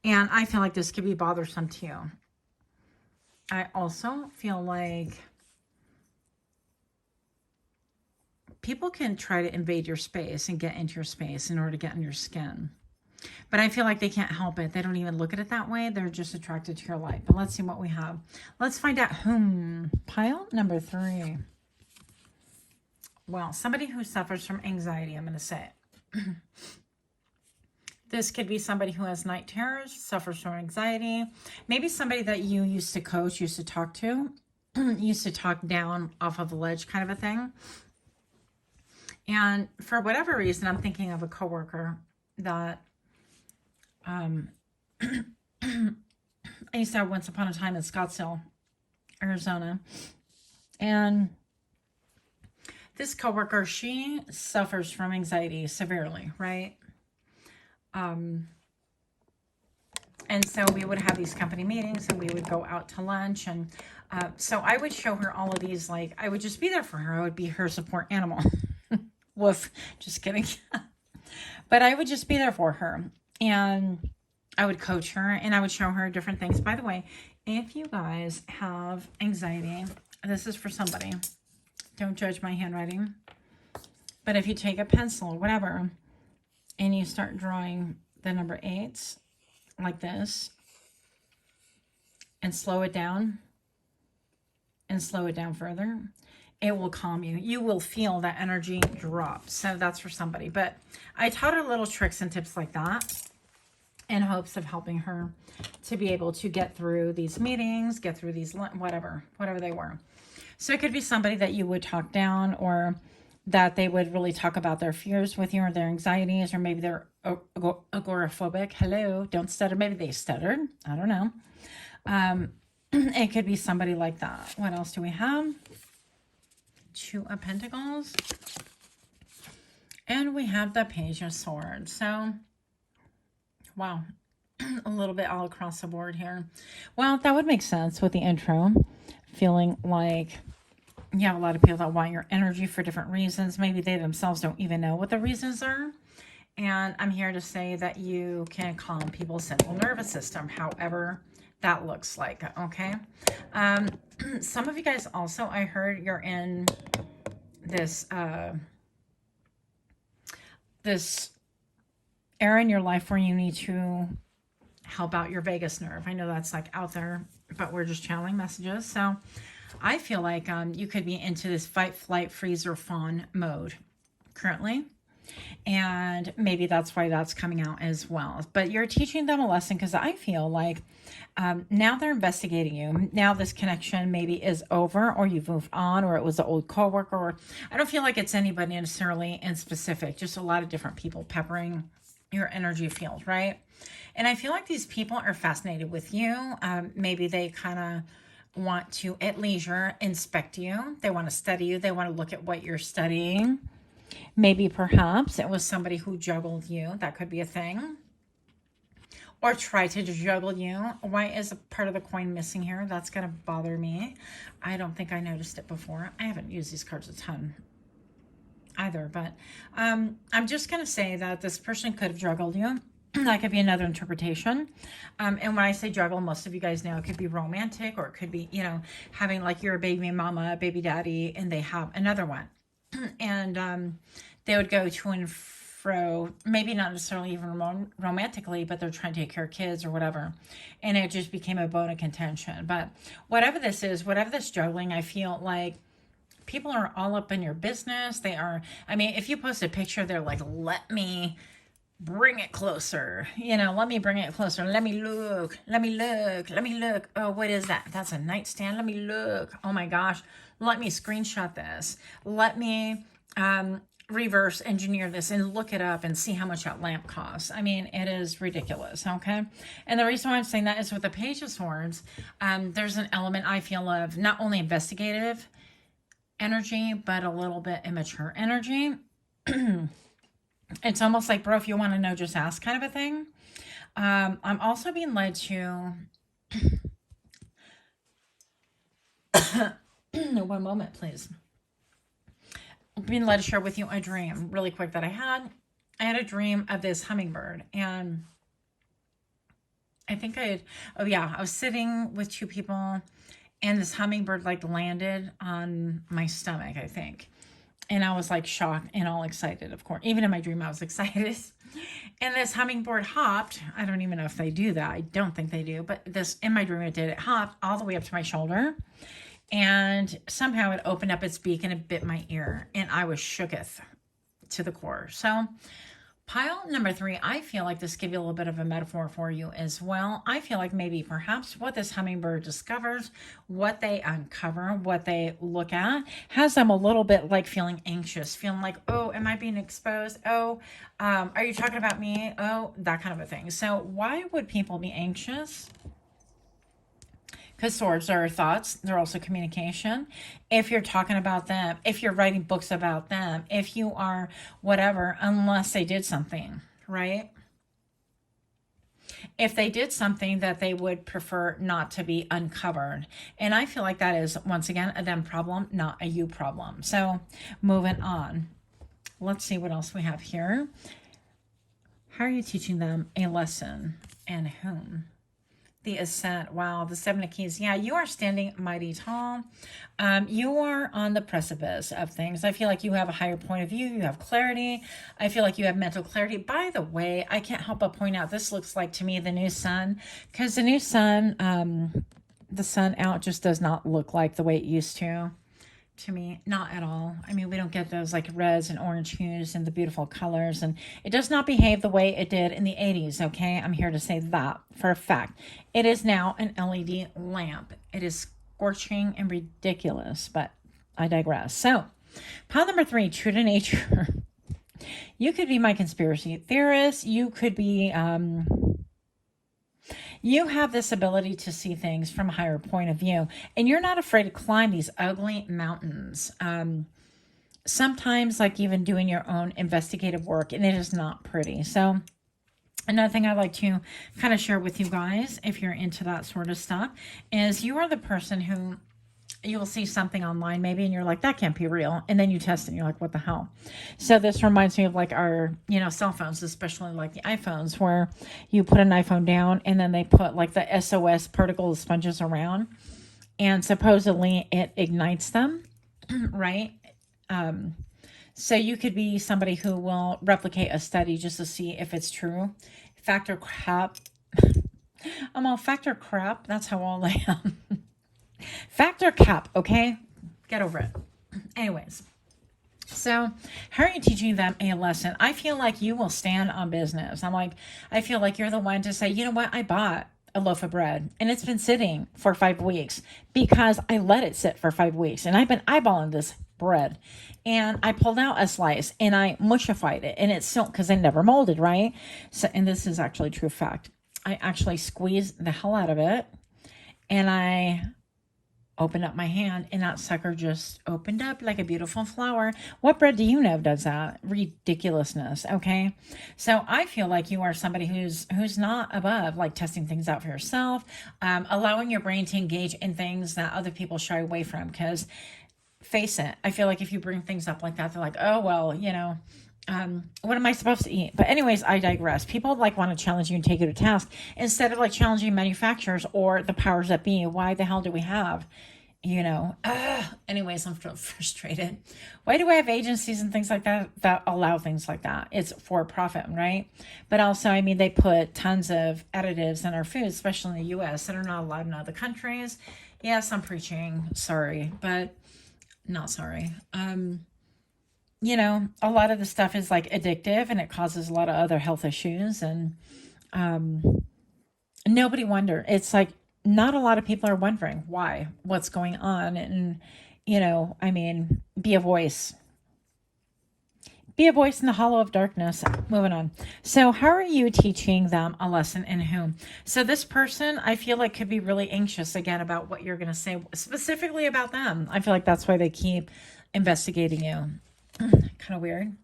And I feel like this could be bothersome to you. I also feel like people can try to invade your space and get into your space in order to get in your skin. But I feel like they can't help it. They don't even look at it that way. They're just attracted to your light. But let's see what we have. Let's find out whom. Pile number 3. Well, somebody who suffers from anxiety, I'm going to say. This could be somebody who has night terrors, suffers from anxiety. Maybe somebody that you used to coach, used to talk to, used to talk down off of the ledge kind of a thing. And for whatever reason, I'm thinking of a coworker that I used to have once upon a time in Scottsdale, Arizona. And this coworker, she suffers from anxiety severely, right? And so we would have these company meetings and we would go out to lunch. And so I would show her all of these, like, I would just be there for her. I would be her support animal. Woof, just kidding. But I would just be there for her. And I would coach her and I would show her different things. By the way, if you guys have anxiety, this is for somebody. Don't judge my handwriting. But if you take a pencil or whatever, and you start drawing the number 8 like this, and slow it down, and slow it down further, it will calm you. You will feel that energy drop. So that's for somebody. But I taught her little tricks and tips like that in hopes of helping her to be able to get through these meetings, get through these, whatever they were. So it could be somebody that you would talk down, or that they would really talk about their fears with you, or their anxieties, or maybe they're agoraphobic. Hello, don't stutter. Maybe they stuttered. I don't know. It could be somebody like that. What else do we have? 2 of Pentacles. And we have the Page of Swords. So, wow. A little bit all across the board here. Well, that would make sense with the intro. Feeling like you have a lot of people that want your energy for different reasons. Maybe they themselves don't even know what the reasons are. And I'm here to say that you can calm people's central nervous system, however that looks like, okay? Some of you guys also, I heard you're in this, this era in your life where you need to help out your vagus nerve. I know that's like out there, but we're just channeling messages. So I feel like you could be into this fight, flight, freeze, or fawn mode currently. And maybe that's why that's coming out as well. But you're teaching them a lesson, because I feel like now they're investigating you. Now this connection maybe is over, or you've moved on, or it was an old coworker, or I don't feel like it's anybody necessarily in specific, just a lot of different people peppering your energy field, right? And I feel like these people are fascinated with you. Maybe they kind of want to, at leisure, inspect you. They want to study you. They want to look at what you're studying. Maybe perhaps it was somebody who juggled you. That could be a thing. Or try to juggle you. Why is a part of the coin missing here? That's going to bother me. I don't think I noticed it before. I haven't used these cards a ton either, but I'm just going to say that this person could have juggled you. That could be another interpretation. And when I say juggle, most of you guys know it could be romantic, or it could be, having like you're a baby mama, baby daddy, and they have another one. And they would go to and fro, maybe not necessarily even romantically, but they're trying to take care of kids or whatever. And it just became a bone of contention. But whatever this is, whatever this juggling, I feel like people are all up in your business. They are, if you post a picture, they're like, let me bring it closer. Let me bring it closer. Let me look. Let me look. Let me look. Oh, what is that? That's a nightstand. Let me look. Oh my gosh. Let me screenshot this. Let me reverse engineer this and look it up and see how much that lamp costs. It is ridiculous. Okay. And the reason why I'm saying that is with the Page of Swords, there's an element I feel of not only investigative energy, but a little bit immature energy. It's almost like, bro, if you want to know, just ask kind of a thing. I'm also being led to... One moment, please. I'm being led to share with you a dream really quick that I had. I had a dream of this hummingbird, and I think I was sitting with two people, and this hummingbird like landed on my stomach, I think. And I was like shocked and all excited, of course. Even in my dream, I was excited. And this hummingbird hopped. I don't even know if they do that. I don't think they do. But this, in my dream, it did. It hopped all the way up to my shoulder. And somehow it opened up its beak and it bit my ear. And I was shooketh to the core. So pile number 3, I feel like this gives you a little bit of a metaphor for you as well. I feel like maybe perhaps what this hummingbird discovers, what they uncover, what they look at, has them a little bit like feeling anxious, feeling like, oh, am I being exposed? Oh, are you talking about me? Oh, that kind of a thing. So why would people be anxious? Because swords are thoughts. They're also communication. If you're talking about them, if you're writing books about them, if you are whatever, unless they did something, right? If they did something that they would prefer not to be uncovered. And I feel like that is, once again, a them problem, not a you problem. So moving on. Let's see what else we have here. How are you teaching them a lesson, and whom? The Ascent. Wow, the 7 of Keys. Yeah, you are standing mighty tall. You are on the precipice of things. I feel like you have a higher point of view. You have clarity. I feel like you have mental clarity. By the way, I can't help but point out, this looks like to me the new sun, because the new sun, the sun out just does not look like the way it used to me, not at all. We don't get those like reds and orange hues and the beautiful colors, and it does not behave the way it did in the 80s, okay? I'm here to say that for a fact. It is now an LED lamp. It is scorching and ridiculous, but I digress. So, pile number 3, true to nature. You could be my conspiracy theorist. You could be... You have this ability to see things from a higher point of view, and you're not afraid to climb these ugly mountains. Sometimes like even doing your own investigative work, and it is not pretty. So another thing I'd like to kind of share with you guys, if you're into that sort of stuff, is you are the person who you will see something online maybe, and you're like, that can't be real. And then you test it and you're like, what the hell? So this reminds me of like our, cell phones, especially like the iPhones, where you put an iPhone down and then they put like the SOS particle sponges around, and supposedly it ignites them, right? So you could be somebody who will replicate a study just to see if it's true. Factor crap. I'm all factor crap. That's how old I am. Factor cap, okay? Get over it. Anyways, so how are you teaching them a lesson? I feel like you will stand on business. I feel like you're the one to say, you know what? I bought a loaf of bread and it's been sitting for 5 weeks because I let it sit for 5 weeks, and I've been eyeballing this bread, and I pulled out a slice and I mushified it, and it's still, because I never molded, right? So, and this is actually true fact. I actually squeezed the hell out of it, and I opened up my hand, and that sucker just opened up like a beautiful flower. What bread do you know does that? Ridiculousness. Okay. So I feel like you are somebody who's not above like testing things out for yourself, allowing your brain to engage in things that other people shy away from. Because face it, I feel like if you bring things up like that, they're like, oh, well, what am I supposed to eat? But anyways, I digress. People like want to challenge you and take you to task instead of like challenging manufacturers or the powers that be. Why the hell do we have, anyways, I'm frustrated. Why do we have agencies and things like that allow things like that? It's for profit, right? But also, I mean, they put tons of additives in our food, especially in the US, that are not allowed in other countries. Yes, I'm preaching. Sorry, but not sorry. A lot of the stuff is like addictive and it causes a lot of other health issues. And nobody wonder. It's like not a lot of people are wondering why, what's going on. And, I mean, be a voice. Be a voice in the hollow of darkness. Moving on. So how are you teaching them a lesson and whom? So this person, I feel like could be really anxious again about what you're going to say, specifically about them. I feel like that's why they keep investigating you. Kind of weird.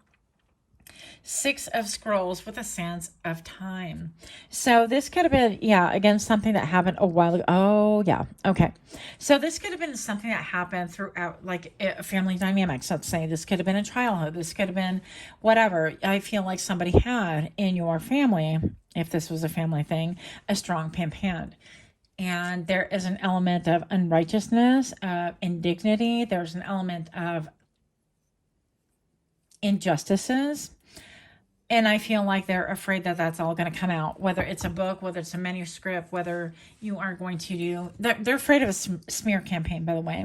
6 of Scrolls with a sense of time. So this could have been, again, something that happened a while ago. Oh, yeah. Okay. So this could have been something that happened throughout, like, family dynamics. Let's say this could have been in childhood. This could have been whatever. I feel like somebody had in your family, if this was a family thing, a strong pimp hand. And there is an element of unrighteousness, indignity. There's an element of injustices. And I feel like they're afraid that that's all going to come out, whether it's a book, whether it's a manuscript, whether you are going to do, they're afraid of a smear campaign, by the way.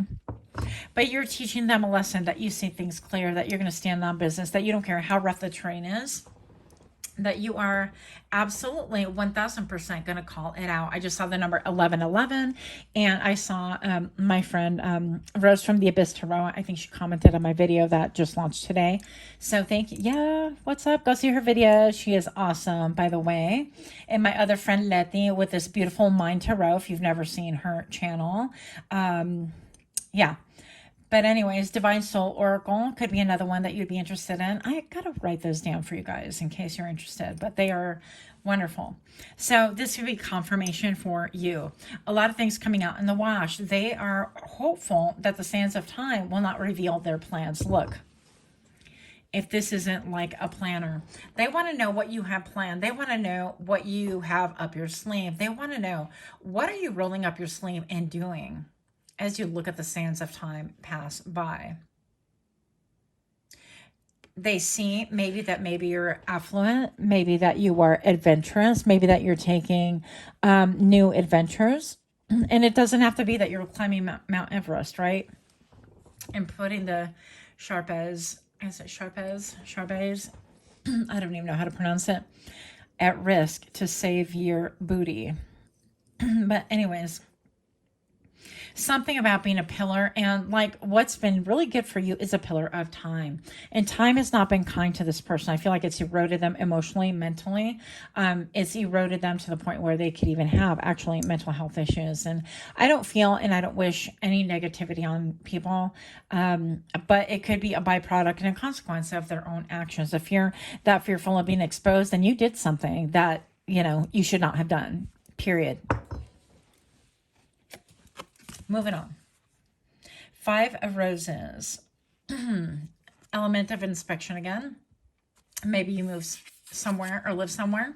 But you're teaching them a lesson that you see things clear, that you're going to stand on business, that you don't care how rough the terrain is, that you are absolutely 1000% going to call it out. I just saw the number 1111, and I saw my friend Rose from the Abyss Tarot. I think she commented on my video that just launched today. So thank you. Yeah, what's up? Go see her video. She is awesome, by the way. And my other friend Letty with this beautiful Mind Tarot, if you've never seen her channel. Yeah. But anyways, Divine Soul Oracle could be another one that you'd be interested in. I got to write those down for you guys in case you're interested, but they are wonderful. So this would be confirmation for you. A lot of things coming out in the wash. They are hopeful that the sands of time will not reveal their plans. Look, if this isn't like a planner, they want to know what you have planned. They want to know what you have up your sleeve. They want to know, what are you rolling up your sleeve and doing as you look at the sands of time pass by. They see maybe you're affluent, maybe that you are adventurous, maybe that you're taking new adventures. And it doesn't have to be that you're climbing Mount Everest, right? And putting the Sharpes, I don't even know how to pronounce it, at risk to save your booty. But anyways, something about being a pillar, and like what's been really good for you is a pillar of time. And time has not been kind to this person. I feel like it's eroded them emotionally, mentally. It's eroded them to the point where they could even have actually mental health issues. And I don't feel, and I don't wish any negativity on people, but it could be a byproduct and a consequence of their own actions. If you're that fearful of being exposed, then you did something that, you should not have done, period. Moving on. 5 of Roses. Element of inspection again. Maybe you move somewhere or live somewhere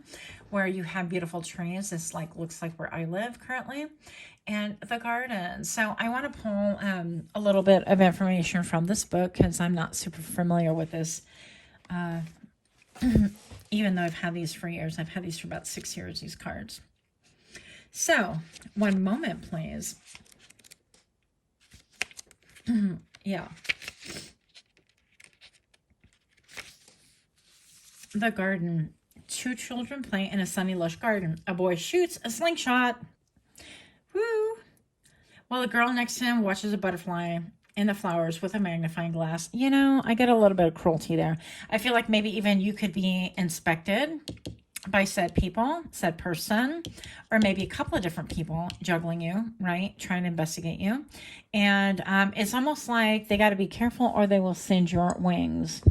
where you have beautiful trees. This looks like where I live currently. And the garden. So I want to pull a little bit of information from this book because I'm not super familiar with this. Even though I've had these for years. I've had these for about 6 years, these cards. So, one moment, please. Yeah. The garden. 2 children play in a sunny, lush garden. A boy shoots a slingshot. Woo! While the girl next to him watches a butterfly in the flowers with a magnifying glass. I get a little bit of cruelty there. I feel like maybe even you could be inspected by said people, said person, or maybe a couple of different people juggling you, right? Trying to investigate you. And it's almost like they got to be careful or they will singe your wings.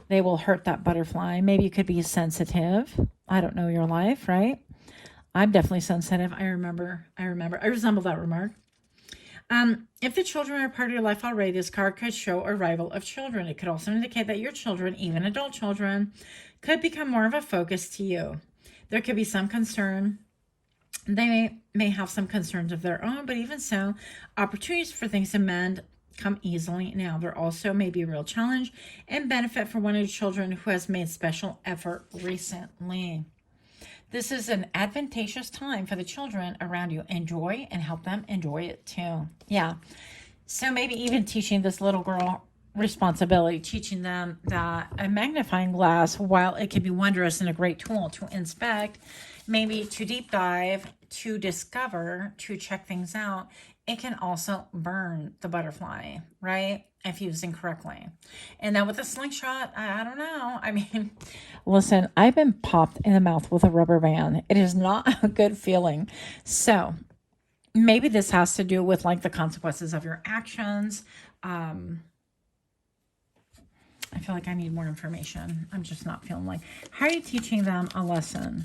They will hurt that butterfly. Maybe you could be sensitive. I don't know your life, right? I'm definitely sensitive. I resemble that remark. If the children are part of your life already, this card could show arrival of children. It could also indicate that your children, even adult children, could become more of a focus to you. There could be some concern. They may have some concerns of their own, but even so, opportunities for things to mend come easily now. There also may be a real challenge and benefit for one of your children who has made special effort recently. This is an advantageous time for the children around you. Enjoy and help them enjoy it too. Yeah. So maybe even teaching this little girl responsibility, teaching them that a magnifying glass, while it can be wondrous and a great tool to inspect, maybe to deep dive, to discover, to check things out, it can also burn the butterfly, right? If used incorrectly. And then with a slingshot, I don't know. I mean, listen, I've been popped in the mouth with a rubber band. It is not a good feeling. So maybe this has to do with like the consequences of your actions. I feel like I need more information. I'm just not feeling like, how are you teaching them a lesson?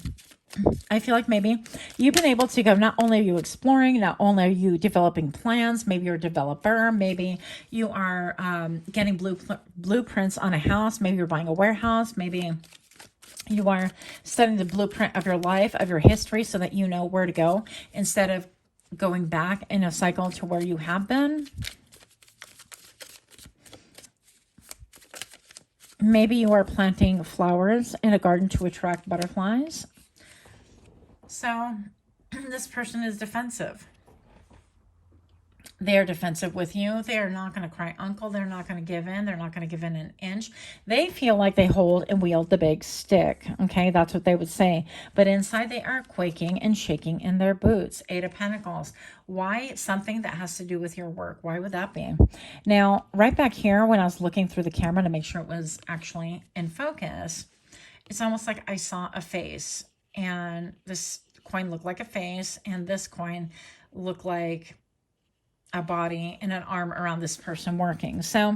I feel like maybe you've been able to go, not only are you exploring, not only are you developing plans, maybe you're a developer, maybe you are getting blueprints on a house, maybe you're buying a warehouse, maybe you are studying the blueprint of your life, of your history, so that you know where to go instead of going back in a cycle to where you have been. Maybe you are planting flowers in a garden to attract butterflies. So this person is defensive. They are defensive with you. They are not going to cry uncle. They're not going to give in. They're not going to give in an inch. They feel like they hold and wield the big stick. Okay, that's what they would say. But inside they are quaking and shaking in their boots. 8 of Pentacles. Why? Something that has to do with your work. Why would that be? Now, right back here, when I was looking through the camera to make sure it was actually in focus, it's almost like I saw a face. And this coin looked like a face. And this coin looked like a body and an arm around this person working. So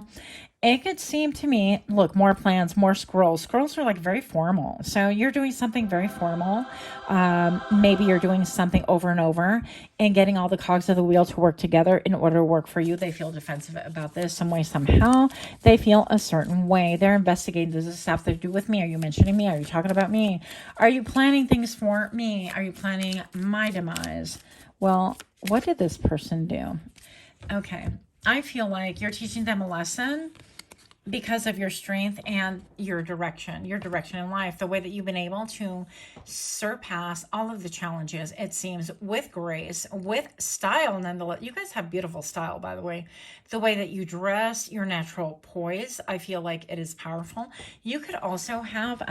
it could seem to me, look, more plans, more scrolls. Scrolls are like very formal. So you're doing something very formal. Maybe you're doing something over and over and getting all the cogs of the wheel to work together in order to work for you. They feel defensive about this some way, somehow. They feel a certain way. They're investigating. Does this have to do with me? Are you mentioning me? Are you talking about me? Are you planning things for me? Are you planning my demise? Well, what did this person do? Okay, I feel like you're teaching them a lesson because of your strength and your direction in life, the way that you've been able to surpass all of the challenges, it seems, with grace, with style, nonetheless. You guys have beautiful style, by the way. The way that you dress, your natural poise, I feel like it is powerful. You could also have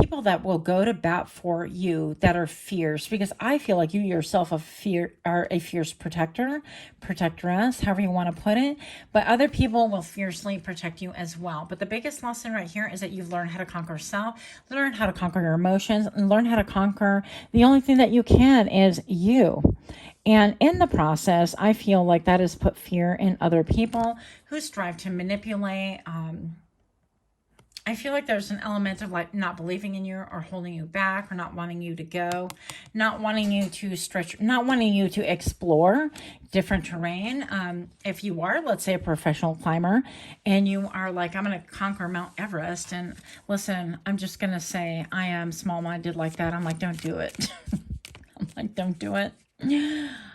people that will go to bat for you that are fierce, because I feel like you yourself are a fierce protectress, however you want to put it, but other people will fiercely protect you as well. But the biggest lesson right here is that you've learned how to conquer self, learn how to conquer your emotions, and learn how to conquer the only thing that you can is you. And in the process, I feel like that has put fear in other people who strive to manipulate. I feel like there's an element of like not believing in you or holding you back or not wanting you to go, not wanting you to stretch, not wanting you to explore different terrain. If you are, let's say, a professional climber and you are like, I'm going to conquer Mount Everest. And listen, I'm just going to say I am small-minded like that. I'm like, don't do it. I'm like, don't do it.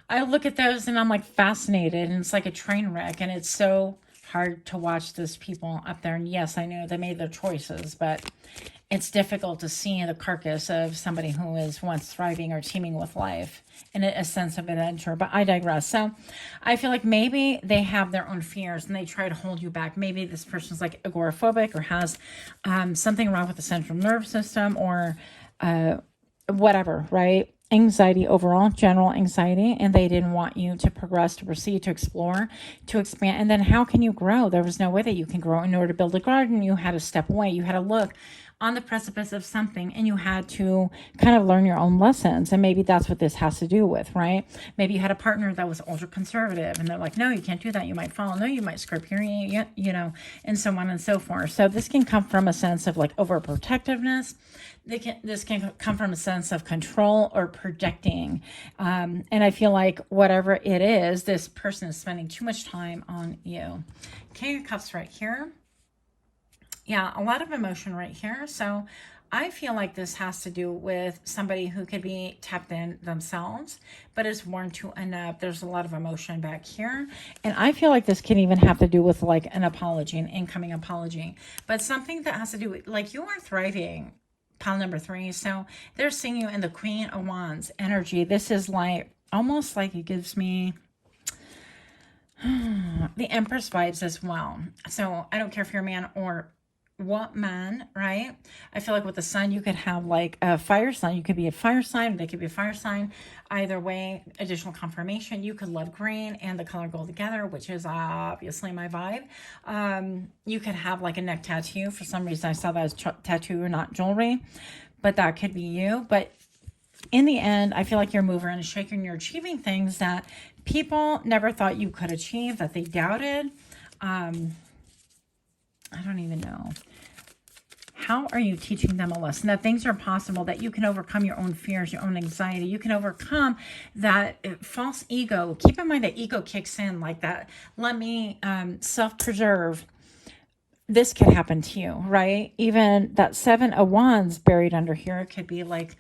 I look at those and I'm like fascinated, and it's like a train wreck, and it's so hard to watch those people up there. And yes, I know they made their choices, but it's difficult to see the carcass of somebody who was once thriving or teeming with life and a sense of adventure. But I digress. So I feel like maybe they have their own fears and they try to hold you back. Maybe this person's like agoraphobic or has something wrong with the central nervous system or whatever, right? Anxiety overall, general anxiety, and they didn't want you to progress, to proceed, to explore, to expand. And then how can you grow? There was no way that you can grow. In order to build a garden, you had to step away. You had to look on the precipice of something and you had to kind of learn your own lessons. And maybe that's what this has to do with, right? Maybe you had a partner that was ultra conservative and they're like, no, you can't do that. You might fall. No, you might scrape your ear, and so on and so forth. So this can come from a sense of like overprotectiveness. This can come from a sense of control or projecting. And I feel like whatever it is, this person is spending too much time on you. King of Cups right here. Yeah, a lot of emotion right here. So I feel like this has to do with somebody who could be tapped in themselves, but is worn to enough. There's a lot of emotion back here. And I feel like this can even have to do with like an apology, an incoming apology, but something that has to do with like you are thriving. Pile number 3. So they're seeing you in the Queen of Wands energy. This is like almost like it gives me the Empress vibes as well. So I don't care if you're a man or woman, right? I feel like with the sun, you could have like a fire sign. You could be a fire sign. They could be a fire sign. Either way, additional confirmation. You could love green and the color gold together, which is obviously my vibe. You could have like a neck tattoo. For some reason, I saw that as tattoo or not jewelry, but that could be you. But in the end, I feel like you're a mover and a shaker and you're achieving things that people never thought you could achieve, that they doubted. I don't even know. How are you teaching them a lesson? That things are possible, that you can overcome your own fears, your own anxiety. You can overcome that false ego. Keep in mind that ego kicks in like that. Let me self-preserve. This could happen to you, right? Even that 7 of Wands buried under here, it could be like,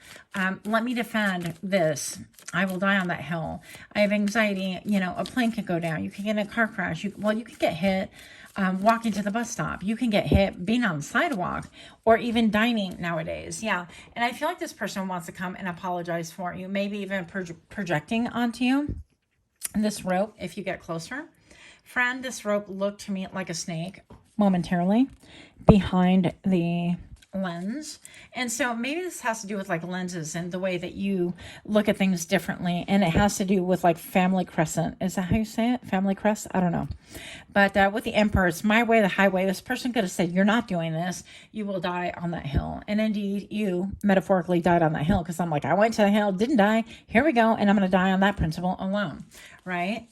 let me defend this. I will die on that hill. I have anxiety. A plane could go down. You can get in a car crash. You could get hit. Walking to the bus stop. You can get hit being on the sidewalk or even dining nowadays. Yeah. And I feel like this person wants to come and apologize for you, maybe even projecting onto you. And this rope, if you get closer, friend, this rope looked to me like a snake momentarily behind the lens. And so maybe this has to do with like lenses and the way that you look at things differently. And it has to do with like family crescent. Is that how you say it? Family crest? I don't know. But with the Emperor, it's my way, the highway. This person could have said, you're not doing this. You will die on that hill. And indeed, you metaphorically died on that hill, because I'm like, I went to the hill, didn't die. Here we go. And I'm going to die on that principle alone. Right?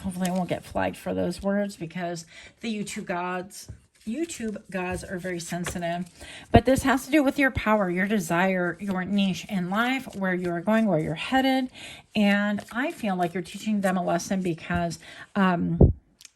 Hopefully I won't get flagged for those words, because the YouTube gods are very sensitive. But this has to do with your power, your desire, your niche in life, where you're going, where you're headed. And I feel like you're teaching them a lesson because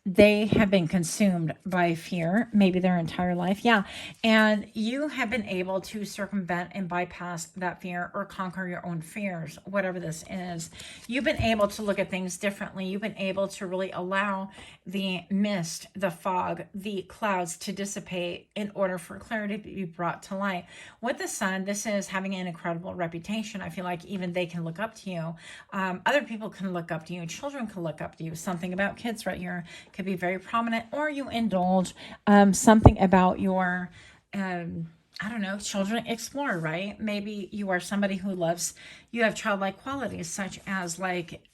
they have been consumed by fear, maybe their entire life. Yeah. And you have been able to circumvent and bypass that fear or conquer your own fears, whatever this is. You've been able to look at things differently. You've been able to really allow the mist, the fog, the clouds to dissipate in order for clarity to be brought to light. With the sun, this is having an incredible reputation. I feel like even they can look up to you. Other people can look up to you. Children can look up to you. Something about kids right here could be very prominent, or you indulge something about your I don't know, children explore, right? Maybe you are somebody who loves, you have childlike qualities, such as like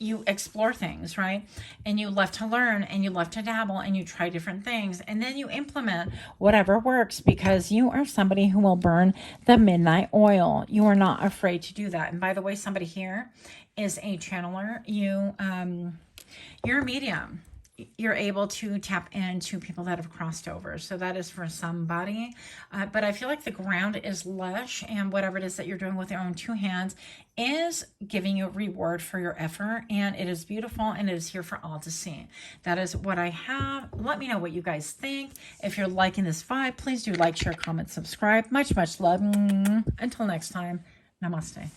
you explore things, right? And you love to learn and you love to dabble and you try different things, and then you implement whatever works, because you are somebody who will burn the midnight oil. You are not afraid to do that. And by the way, somebody here is a channeler. You're a medium. You're able to tap into people that have crossed over. So that is for somebody. But I feel like the ground is lush, and whatever it is that you're doing with your own two hands is giving you a reward for your effort. And it is beautiful, and it is here for all to see. That is what I have. Let me know what you guys think. If you're liking this vibe, please do like, share, comment, subscribe. Much, much love. Until next time, namaste.